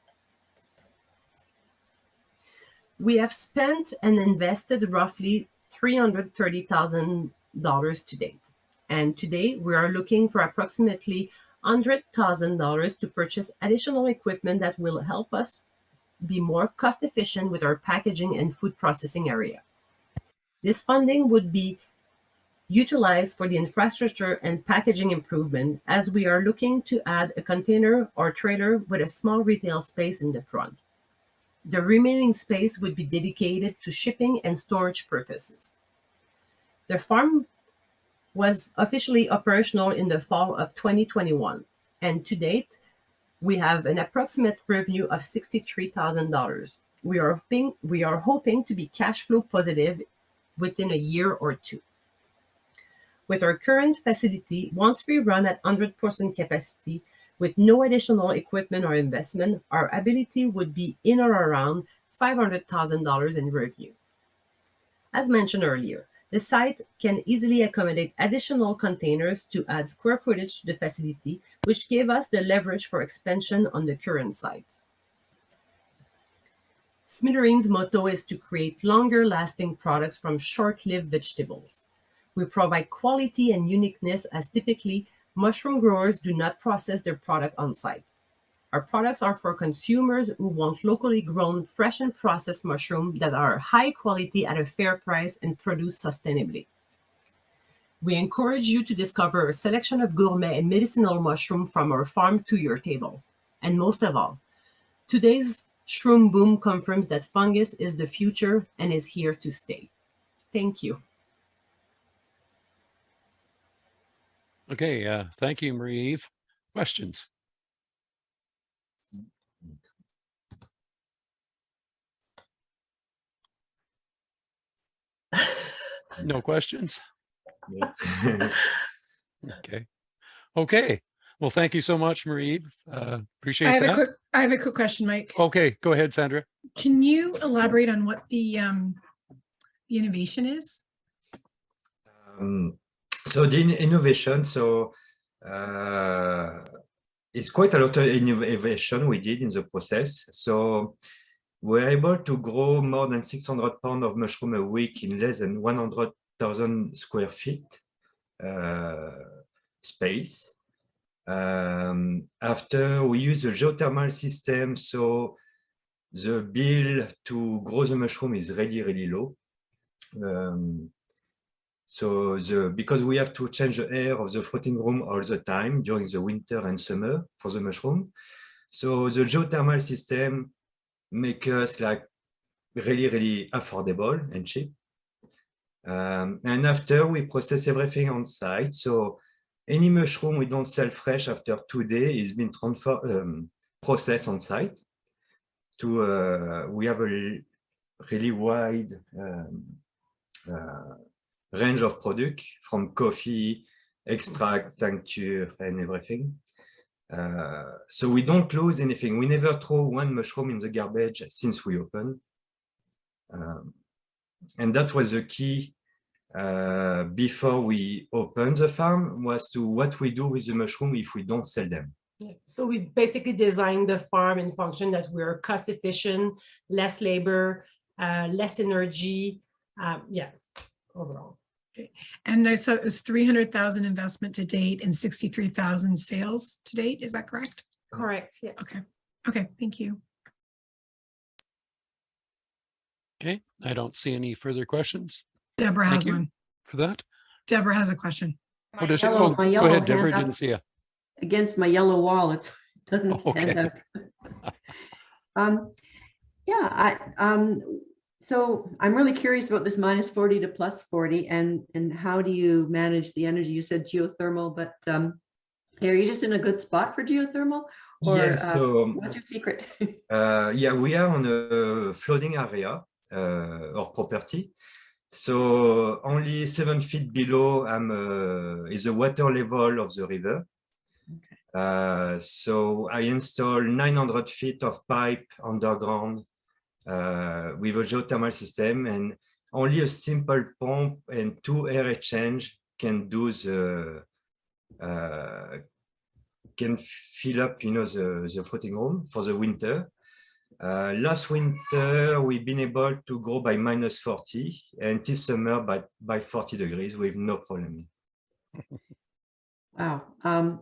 We have spent and invested roughly $330,000 to date. And today we are looking for approximately $100,000 to purchase additional equipment that will help us be more cost efficient with our packaging and food processing area. This funding would be utilized for the infrastructure and packaging improvement as we are looking to add a container or trailer with a small retail space in the front. The remaining space would be dedicated to shipping and storage purposes. The farm was officially operational in the fall of 2021, and to date, we have an approximate revenue of $63,000. We are hoping to be cash flow positive within a year or two. With our current facility, once we run at 100% capacity with no additional equipment or investment, our ability would be in or around $500,000 in revenue. As mentioned earlier, the site can easily accommodate additional containers to add square footage to the facility, which gave us the leverage for expansion on the current site. Smithereens' motto is to create longer-lasting products from short-lived vegetables. We provide quality and uniqueness as typically mushroom growers do not process their product on site. Our products are for consumers who want locally grown, fresh and processed mushrooms that are high quality at a fair price and produced sustainably. We encourage you to discover a selection of gourmet and medicinal mushrooms from our farm to your table. And most of all, today's shroom boom confirms that fungus is the future and is here to stay. Thank you. Okay, thank you, Marie-Eve. Questions? No questions? Okay. Okay. Well, thank you so much, Marie-Eve. Appreciate that. I have a quick question, Mike. Okay, go ahead, Sandra. Can you elaborate on what the innovation is? So the innovation, it's quite a lot of innovation we did in the process. So we're able to grow more than 600 pounds of mushroom a week in less than 100,000 square feet space. After we use the geothermal system, so the bill to grow the mushroom is really, really low. Because we have to change the air of the floating room all the time during the winter and summer for the mushroom. So the geothermal system make us like really, really affordable and cheap. And after we process everything on site. So any mushroom we don't sell fresh after 2 days is been processed on site. We have a really wide range of products from coffee, extract, tincture, and everything. So we don't lose anything. We never throw one mushroom in the garbage since we opened. And that was the key before we opened the farm, was to what we do with the mushroom if we don't sell them. Yeah. So we basically designed the farm in function that we're cost efficient, less labor, less energy. Yeah, overall. Okay. And I saw it was 300,000 investment to date and 63,000 sales to date. Is that correct? Correct. Yes. Okay. Okay. Thank you. Okay, I don't see any further questions. Deborah Thank has you one. for that. Deborah has a question. Oh, does she? Yellow- Oh, my go yellow ahead, Deborah. hand up. Didn't see you. Against my yellow wall, it doesn't stand Okay. out. Yeah, so I'm really curious about this -40 to +40 and how do you manage the energy? You said geothermal, but are you just in a good spot for geothermal, or Yes, so, what's your secret? yeah, we are on a flooding area or property. So only 7 feet below is the water level of the river. So I installed 900 feet of pipe underground with a geothermal system, and only a simple pump and 2 air exchange can do the can fill up, the floating room for the winter. Last winter, we've been able to go by -40, and this summer by 40 degrees with no problem. Wow.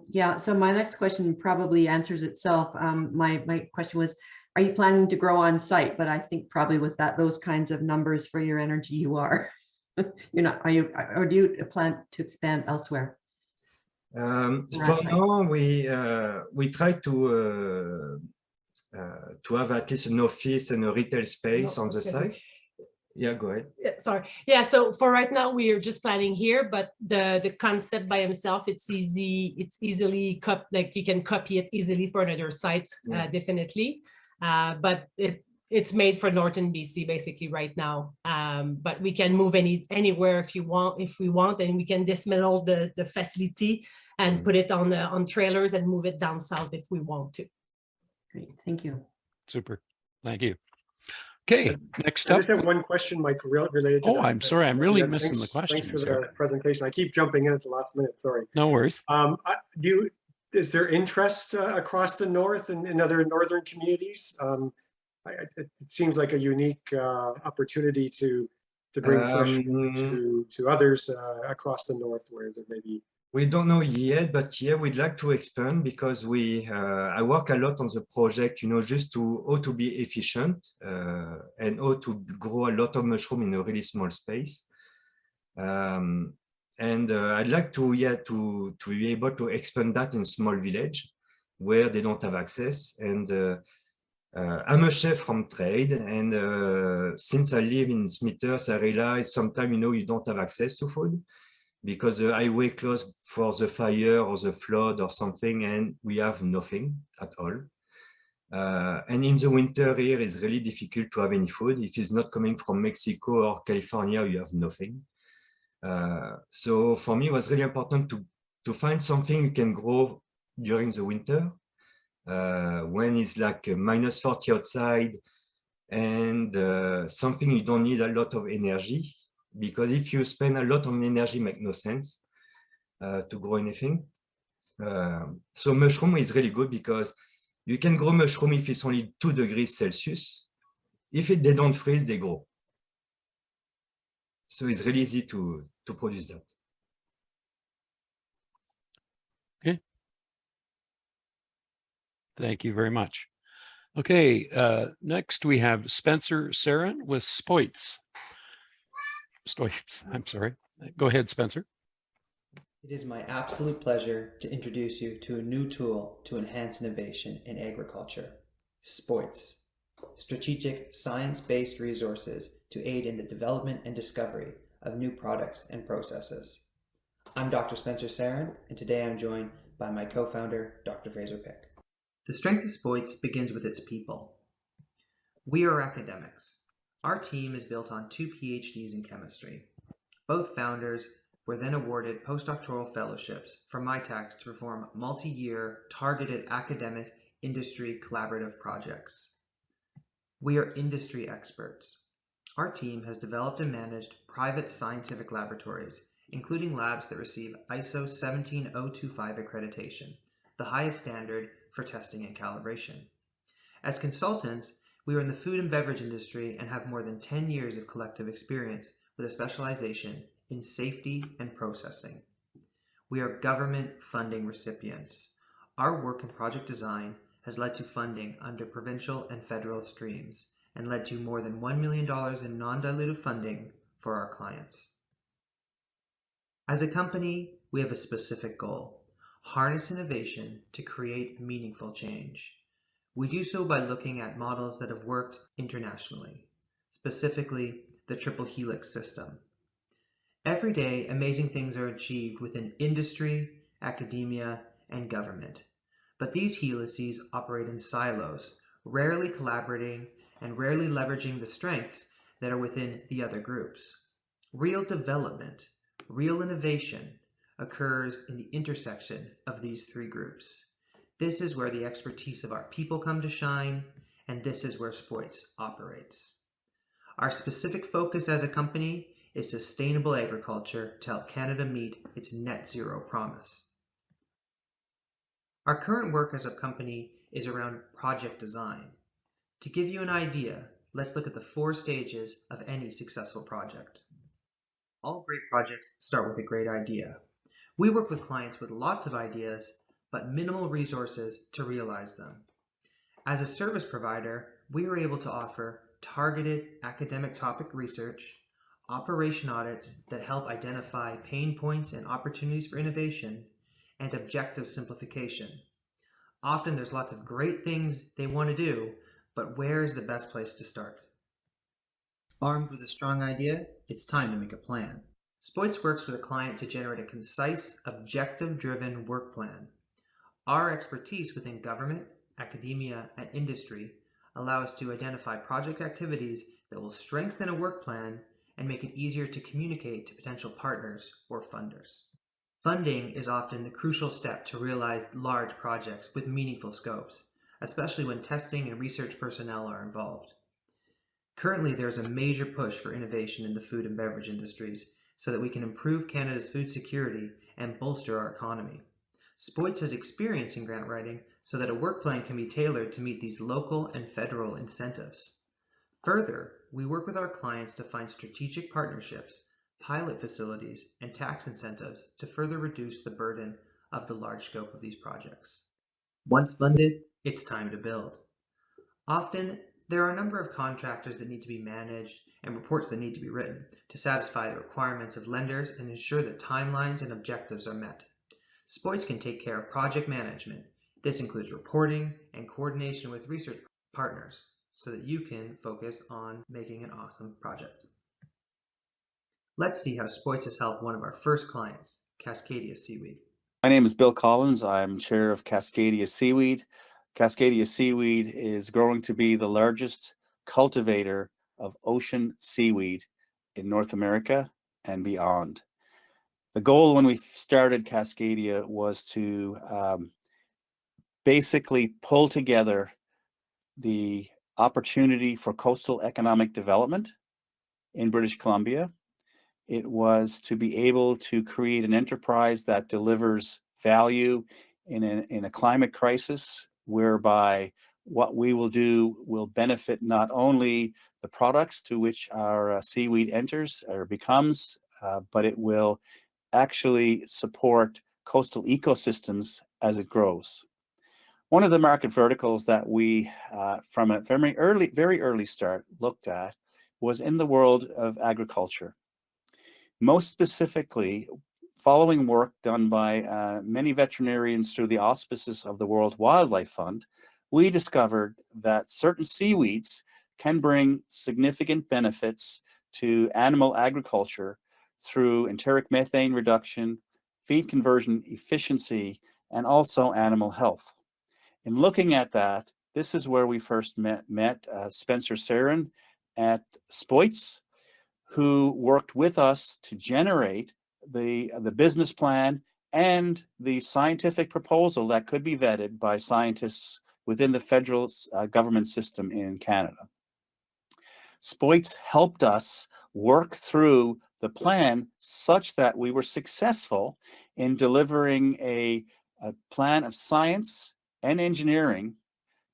Yeah. So my next question probably answers itself. My question was, are you planning to grow on site? But I think probably with those kinds of numbers for your energy, you are. You're not. Are you? Or do you plan to expand elsewhere? For now, we try to have at least an office and a retail space on the site. Yeah, go ahead. Yeah, sorry. Yeah, so for right now, we are just planning here, but the concept by himself, it's easy. It's easily like you can copy it easily for another site, definitely. But it's made for Northern BC basically right now. But we can move anywhere if we want, and we can dismantle the facility and put it on trailers and move it down south if we want to. Great, thank you. Super, thank you. Okay, next I up. just have one question, Mike, related to Oh, that. I'm sorry, I'm really Yes, missing the Thanks questions for here. the presentation. I keep jumping in at the last minute, sorry. No worries. Is there interest across the north and in other northern communities? It seems like a unique opportunity to bring fresh food to others across the north where there may be. We don't know yet, but yeah, we'd like to expand because I work a lot on the project, just how to be efficient and how to grow a lot of mushroom in a really small space. And I'd like to be able to expand that in small village where they don't have access. And I'm a chef from trade, and since I live in Smithers, I realize sometimes you don't have access to food because the highway closed for the fire or the flood or something, and we have nothing at all. And in the winter here, it's really difficult to have any food. If it's not coming from Mexico or California, you have nothing. So for me, it was really important to find something you can grow during the winter when it's like -40 outside, and something you don't need a lot of energy, because if you spend a lot of energy, it makes no sense to grow anything. So mushroom is really good because you can grow mushroom if it's only 2 degrees Celsius. If they don't freeze, they grow. So it's really easy to produce that. Okay. Thank you very much. Okay, next we have Spencer Sarin with Stoits, I'm sorry. Go ahead, Spencer. It is my absolute pleasure to introduce you to a new tool to enhance innovation in agriculture, Stoits, strategic science-based resources to aid in the development and discovery of new products and processes. I'm Dr. Spencer Sarin, and today I'm joined by my co-founder, Dr. Fraser Pick. The strength of Stoits begins with its people. We are academics. Our team is built on 2 PhDs in chemistry. Both founders were then awarded postdoctoral fellowships from MyTax to perform multi-year targeted academic industry collaborative projects. We are industry experts. Our team has developed and managed private scientific laboratories, including labs that receive ISO 17025 accreditation, the highest standard for testing and calibration. As consultants, we are in the food and beverage industry and have more than 10 years of collective experience with a specialization in safety and processing. We are government funding recipients. Our work in project design has led to funding under provincial and federal streams and led to more than $1 million in non-dilutive funding for our clients. As a company, we have a specific goal: harness innovation to create meaningful change. We do so by looking at models that have worked internationally, specifically the triple helix system. Every day, amazing things are achieved within industry, academia, and government. But these helices operate in silos, rarely collaborating and rarely leveraging the strengths that are within the other groups. Real development, real innovation occurs in the intersection of these three groups. This is where the expertise of our people come to shine, and this is where Spoits operates. Our specific focus as a company is sustainable agriculture to help Canada meet its net zero promise. Our current work as a company is around project design. To give you an idea, let's look at the 4 stages of any successful project. All great projects start with a great idea. We work with clients with lots of ideas, but minimal resources to realize them. As a service provider, we are able to offer targeted academic topic research, operation audits that help identify pain points and opportunities for innovation, and objective simplification. Often there's lots of great things they want to do, but where is the best place to start? Armed with a strong idea, it's time to make a plan. Spoits works with a client to generate a concise, objective-driven work plan. Our expertise within government, academia, and industry allow us to identify project activities that will strengthen a work plan and make it easier to communicate to potential partners or funders. Funding is often the crucial step to realize large projects with meaningful scopes, especially when testing and research personnel are involved. Currently, there is a major push for innovation in the food and beverage industries so that we can improve Canada's food security and bolster our economy. Spoits has experience in grant writing so that a work plan can be tailored to meet these local and federal incentives. Further, we work with our clients to find strategic partnerships, pilot facilities, and tax incentives to further reduce the burden of the large scope of these projects. Once funded, it's time to build. Often, there are a number of contractors that need to be managed and reports that need to be written to satisfy the requirements of lenders and ensure that timelines and objectives are met. Spoits can take care of project management. This includes reporting and coordination with research partners so that you can focus on making an awesome project. Let's see how Spoits has helped one of our first clients, Cascadia Seaweed. My name is Bill Collins. I'm chair of Cascadia Seaweed. Cascadia Seaweed is growing to be the largest cultivator of ocean seaweed in North America and beyond. The goal when we started Cascadia was to basically pull together the opportunity for coastal economic development in British Columbia. It was to be able to create an enterprise that delivers value in a climate crisis, whereby what we will do will benefit not only the products to which our seaweed enters or becomes, but it will actually support coastal ecosystems as it grows. One of the market verticals that we, from a very early start, looked at was in the world of agriculture. Most specifically, following work done by many veterinarians through the auspices of the World Wildlife Fund, we discovered that certain seaweeds can bring significant benefits to animal agriculture through enteric methane reduction, feed conversion efficiency, and also animal health. In looking at that, this is where we first met Spencer Sarin at Spoits, who worked with us to generate the business plan and the scientific proposal that could be vetted by scientists within the federal government system in Canada. Spoits helped us work through the plan such that we were successful in delivering a plan of science and engineering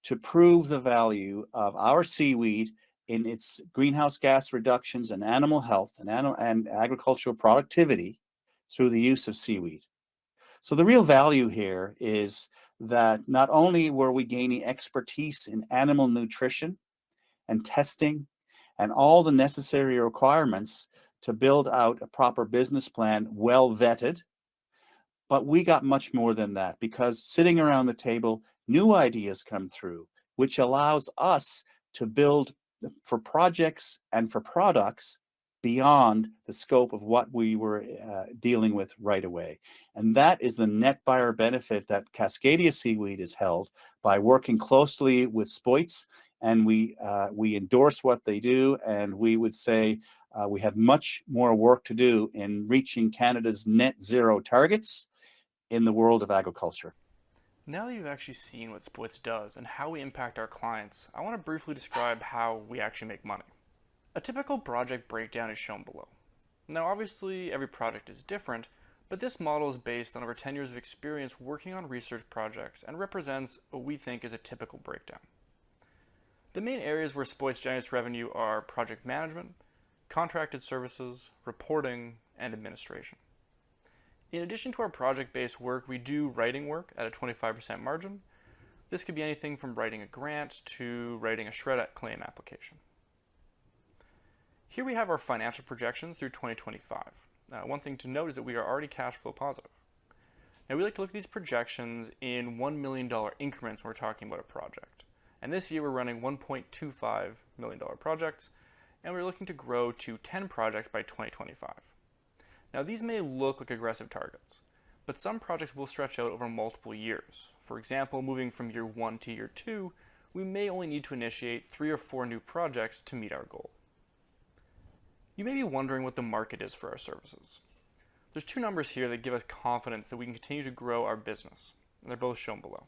to prove the value of our seaweed in its greenhouse gas reductions and animal health and agricultural productivity through the use of seaweed. So the real value here is that not only were we gaining expertise in animal nutrition and testing and all the necessary requirements to build out a proper business plan, well vetted, but we got much more than that, because sitting around the table, new ideas come through, which allows us to build for projects and for products beyond the scope of what we were dealing with right away. And that is the net buyer benefit that Cascadia Seaweed is held by working closely with Spoits, and we endorse what they do, and we would say we have much more work to do in reaching Canada's net zero targets in the world of agriculture. Now that you've actually seen what Spoits does and how we impact our clients, I want to briefly describe how we actually make money. A typical project breakdown is shown below. Now obviously every project is different, but this model is based on over 10 years of experience working on research projects and represents what we think is a typical breakdown. The main areas where Spoits generates revenue are project management, contracted services, reporting, and administration. In addition to our project-based work, we do writing work at a 25% margin. This could be anything from writing a grant to writing a shred claim application. Here we have our financial projections through 2025. One thing to note is that we are already cash flow positive. Now we like to look at these projections in $1 million increments when we're talking about a project. And this year we're running $1.25 million projects, and we're looking to grow to 10 projects by 2025. Now these may look like aggressive targets, but some projects will stretch out over multiple years. For example, moving from year 1 to year 2, we may only need to initiate 3 or 4 new projects to meet our goal. You may be wondering what the market is for our services. There's 2 numbers here that give us confidence that we can continue to grow our business, and they're both shown below.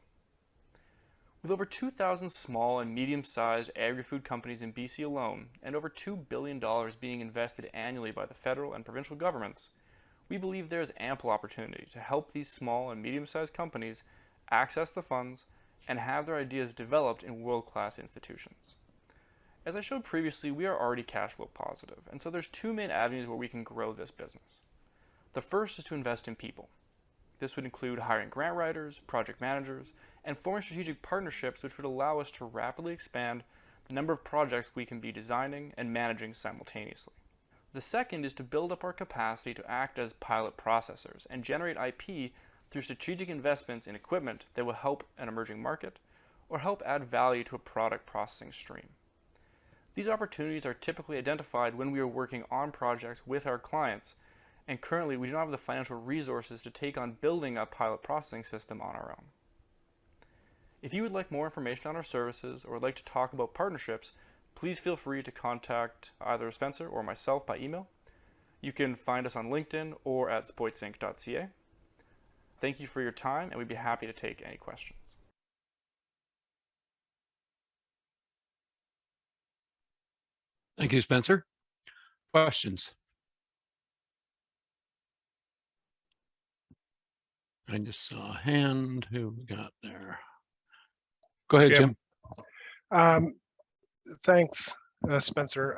With over 2,000 small and medium-sized agri-food companies in BC alone, and over $2 billion being invested annually by the federal and provincial governments, we believe there is ample opportunity to help these small and medium-sized companies access the funds and have their ideas developed in world-class institutions. As I showed previously, we are already cash flow positive, and so there's 2 main avenues where we can grow this business. The first is to invest in people. This would include hiring grant writers, project managers, and forming strategic partnerships which would allow us to rapidly expand the number of projects we can be designing and managing simultaneously. The second is to build up our capacity to act as pilot processors and generate IP through strategic investments in equipment that will help an emerging market or help add value to a product processing stream. These opportunities are typically identified when we are working on projects with our clients, and currently we do not have the financial resources to take on building a pilot processing system on our own. If you would like more information on our services or would like to talk about partnerships, please feel free to contact either Spencer or myself by email. You can find us on LinkedIn or at spoitsinc.ca. Thank you for your time, and we'd be happy to take any questions. Thank you, Spencer. Questions? I just saw a hand. Who we got there? Go ahead, Jim. Thanks, Spencer.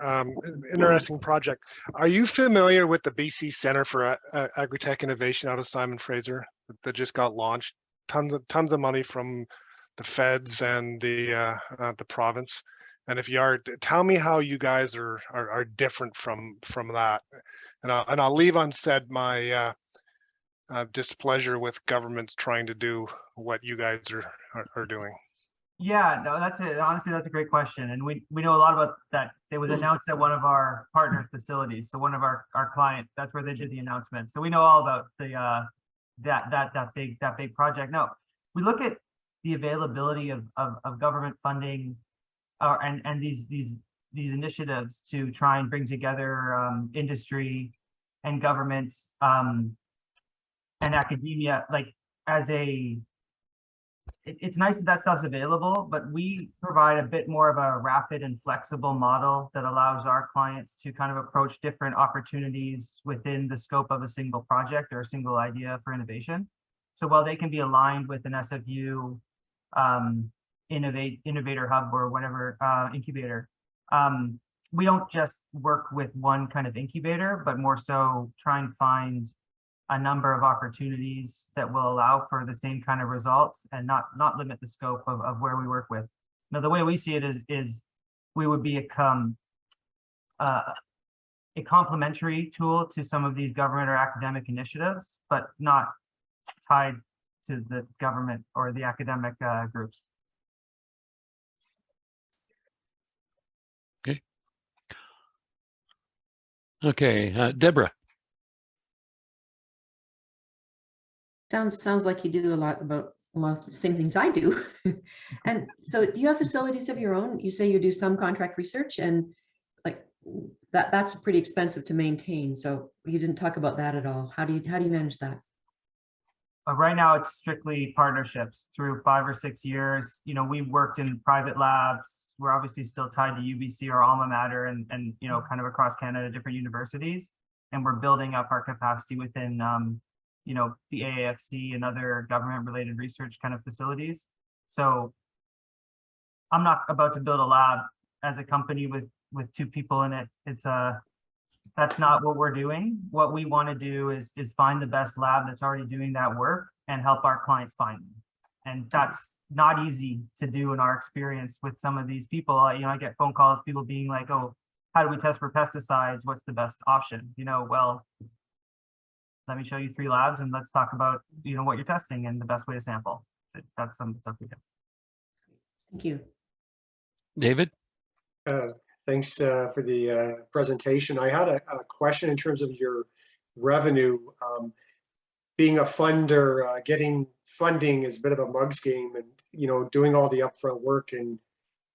Interesting project. Are you familiar with the BC Center for Agritech Innovation out of Simon Fraser that just got launched? Tons of money from the feds and the province. And if you are, tell me how you guys are different from that. And I'll leave unsaid my displeasure with governments trying to do what you guys are doing. Yeah, no, that's it. Honestly, that's a great question. And we know a lot about that. It was announced at one of our partner facilities. So one of our clients, that's where they did the announcement. So we know all about the that big project. No, we look at the availability of government funding and these initiatives to try and bring together industry and government and academia, like as a, it's nice that that stuff's available, but we provide a bit more of a rapid and flexible model that allows our clients to kind of approach different opportunities within the scope of a single project or a single idea for innovation. So while they can be aligned with an SFU innovator hub or whatever incubator, we don't just work with one kind of incubator, but more so try and find a number of opportunities that will allow for the same kind of results and not limit the scope of where we work with. Now, the way we see it is we would be a complementary tool to some of these government or academic initiatives, but not tied to the government or the academic groups. Okay. Okay, Deborah. Sounds like you do a lot of the same things I do. And so do you have facilities of your own? You say you do some contract research, and like that's pretty expensive to maintain. So you didn't talk about that at all. How do you manage that? Right now, it's strictly partnerships through 5 or 6 years. You know, we've worked in private labs. We're obviously still tied to UBC, our alma mater, and you know, kind of across Canada, different universities. And we're building up our capacity within you know, the AAFC and other government-related research kind of facilities. So I'm not about to build a lab as a company with 2 people in it. It's that's not what we're doing. What we want to do is find the best lab that's already doing that work and help our clients find them. And that's not easy to do in our experience with some of these people. You know, I get phone calls, people being like, "Oh, how do we test for pesticides? What's the best option?" You know, well, let me show you 3 labs and let's talk about, you know, what you're testing and the best way to sample. That's some of the stuff we do. Thank you. David? Thanks for the presentation. I had a question in terms of your revenue. Being a funder, getting funding is a bit of a mug's game, and you know, doing all the upfront work and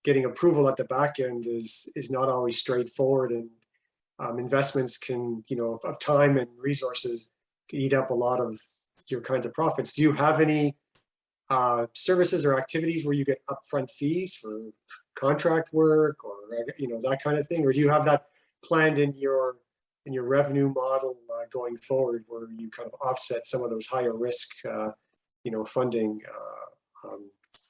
getting approval at the back end is not always straightforward, and investments can, you know, of time and resources eat up a lot of your kinds of profits. Do you have any services or activities where you get upfront fees for contract work or, you know, that kind of thing? Or do you have that planned in your revenue model going forward, where you kind of offset some of those higher risk, you know, funding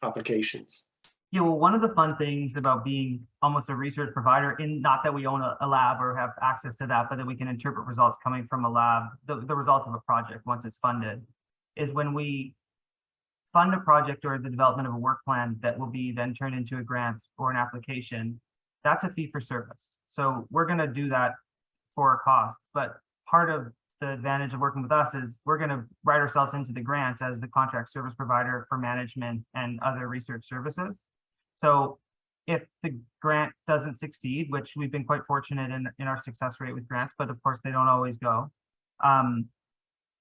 applications? Yeah, well, one of the fun things about being almost a research provider, in not that we own a lab or have access to that, but that we can interpret results coming from a lab, the results of a project once it's funded, is when we fund a project or the development of a work plan that will be then turned into a grant or an application, that's a fee for service. So we're going to do that for a cost, but part of the advantage of working with us is we're going to write ourselves into the grant as the contract service provider for management and other research services. So if the grant doesn't succeed, which we've been quite fortunate in our success rate with grants, but of course they don't always go,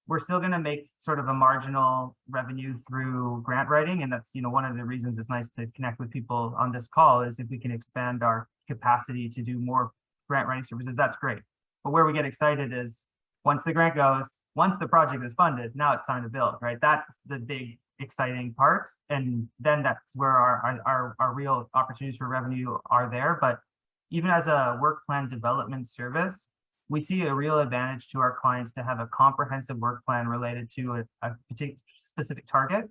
we're still going to make sort of a marginal revenue through grant writing. And that's, you know, one of the reasons it's nice to connect with people on this call, is if we can expand our capacity to do more grant writing services, that's great. But where we get excited is once the grant goes, once the project is funded, now it's time to build, right? That's the big exciting part. And then that's where our real opportunities for revenue are there. But even as a work plan development service, we see a real advantage to our clients to have a comprehensive work plan related to a particular specific target.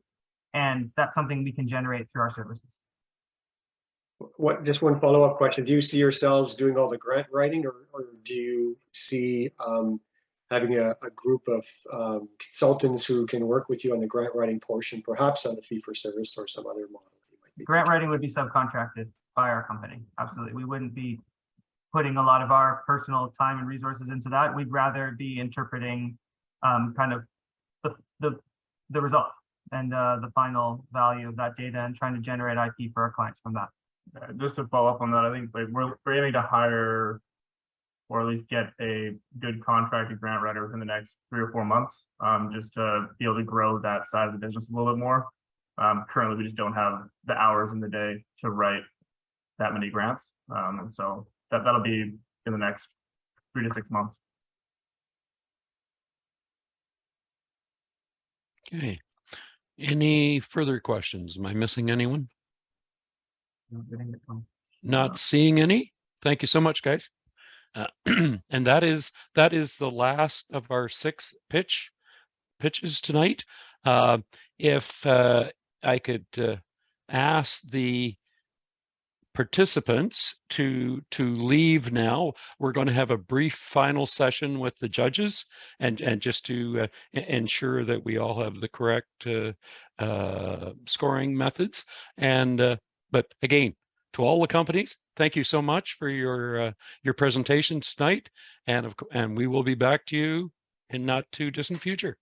And that's something we can generate through our services. Just one follow-up question. Do you see yourselves doing all the grant writing, or do you see having a group of consultants who can work with you on the grant writing portion, perhaps on the fee for service or some other model? Grant writing would be subcontracted by our company. Absolutely. We wouldn't be putting a lot of our personal time and resources into that. We'd rather be interpreting kind of the result and the final value of that data and trying to generate IP for our clients from that. Just to follow up on that, I think like we're aiming to hire or at least get a good contracted grant writer within the next 3 or 4 months, just to be able to grow that side of the business a little bit more. Currently, we just don't have the hours in the day to write that many grants. And so that'll be in the next 3 to 6 months. Okay. Any further questions? Am I missing anyone? Not seeing any. Thank you so much, guys. And that is the last of our 6 pitches tonight. If I could ask the participants to leave now. We're going to have a brief final session with the judges, and just to ensure that we all have the correct scoring methods. And but again, to all the companies, thank you so much for your presentations tonight, and we will be back to you in not too distant future.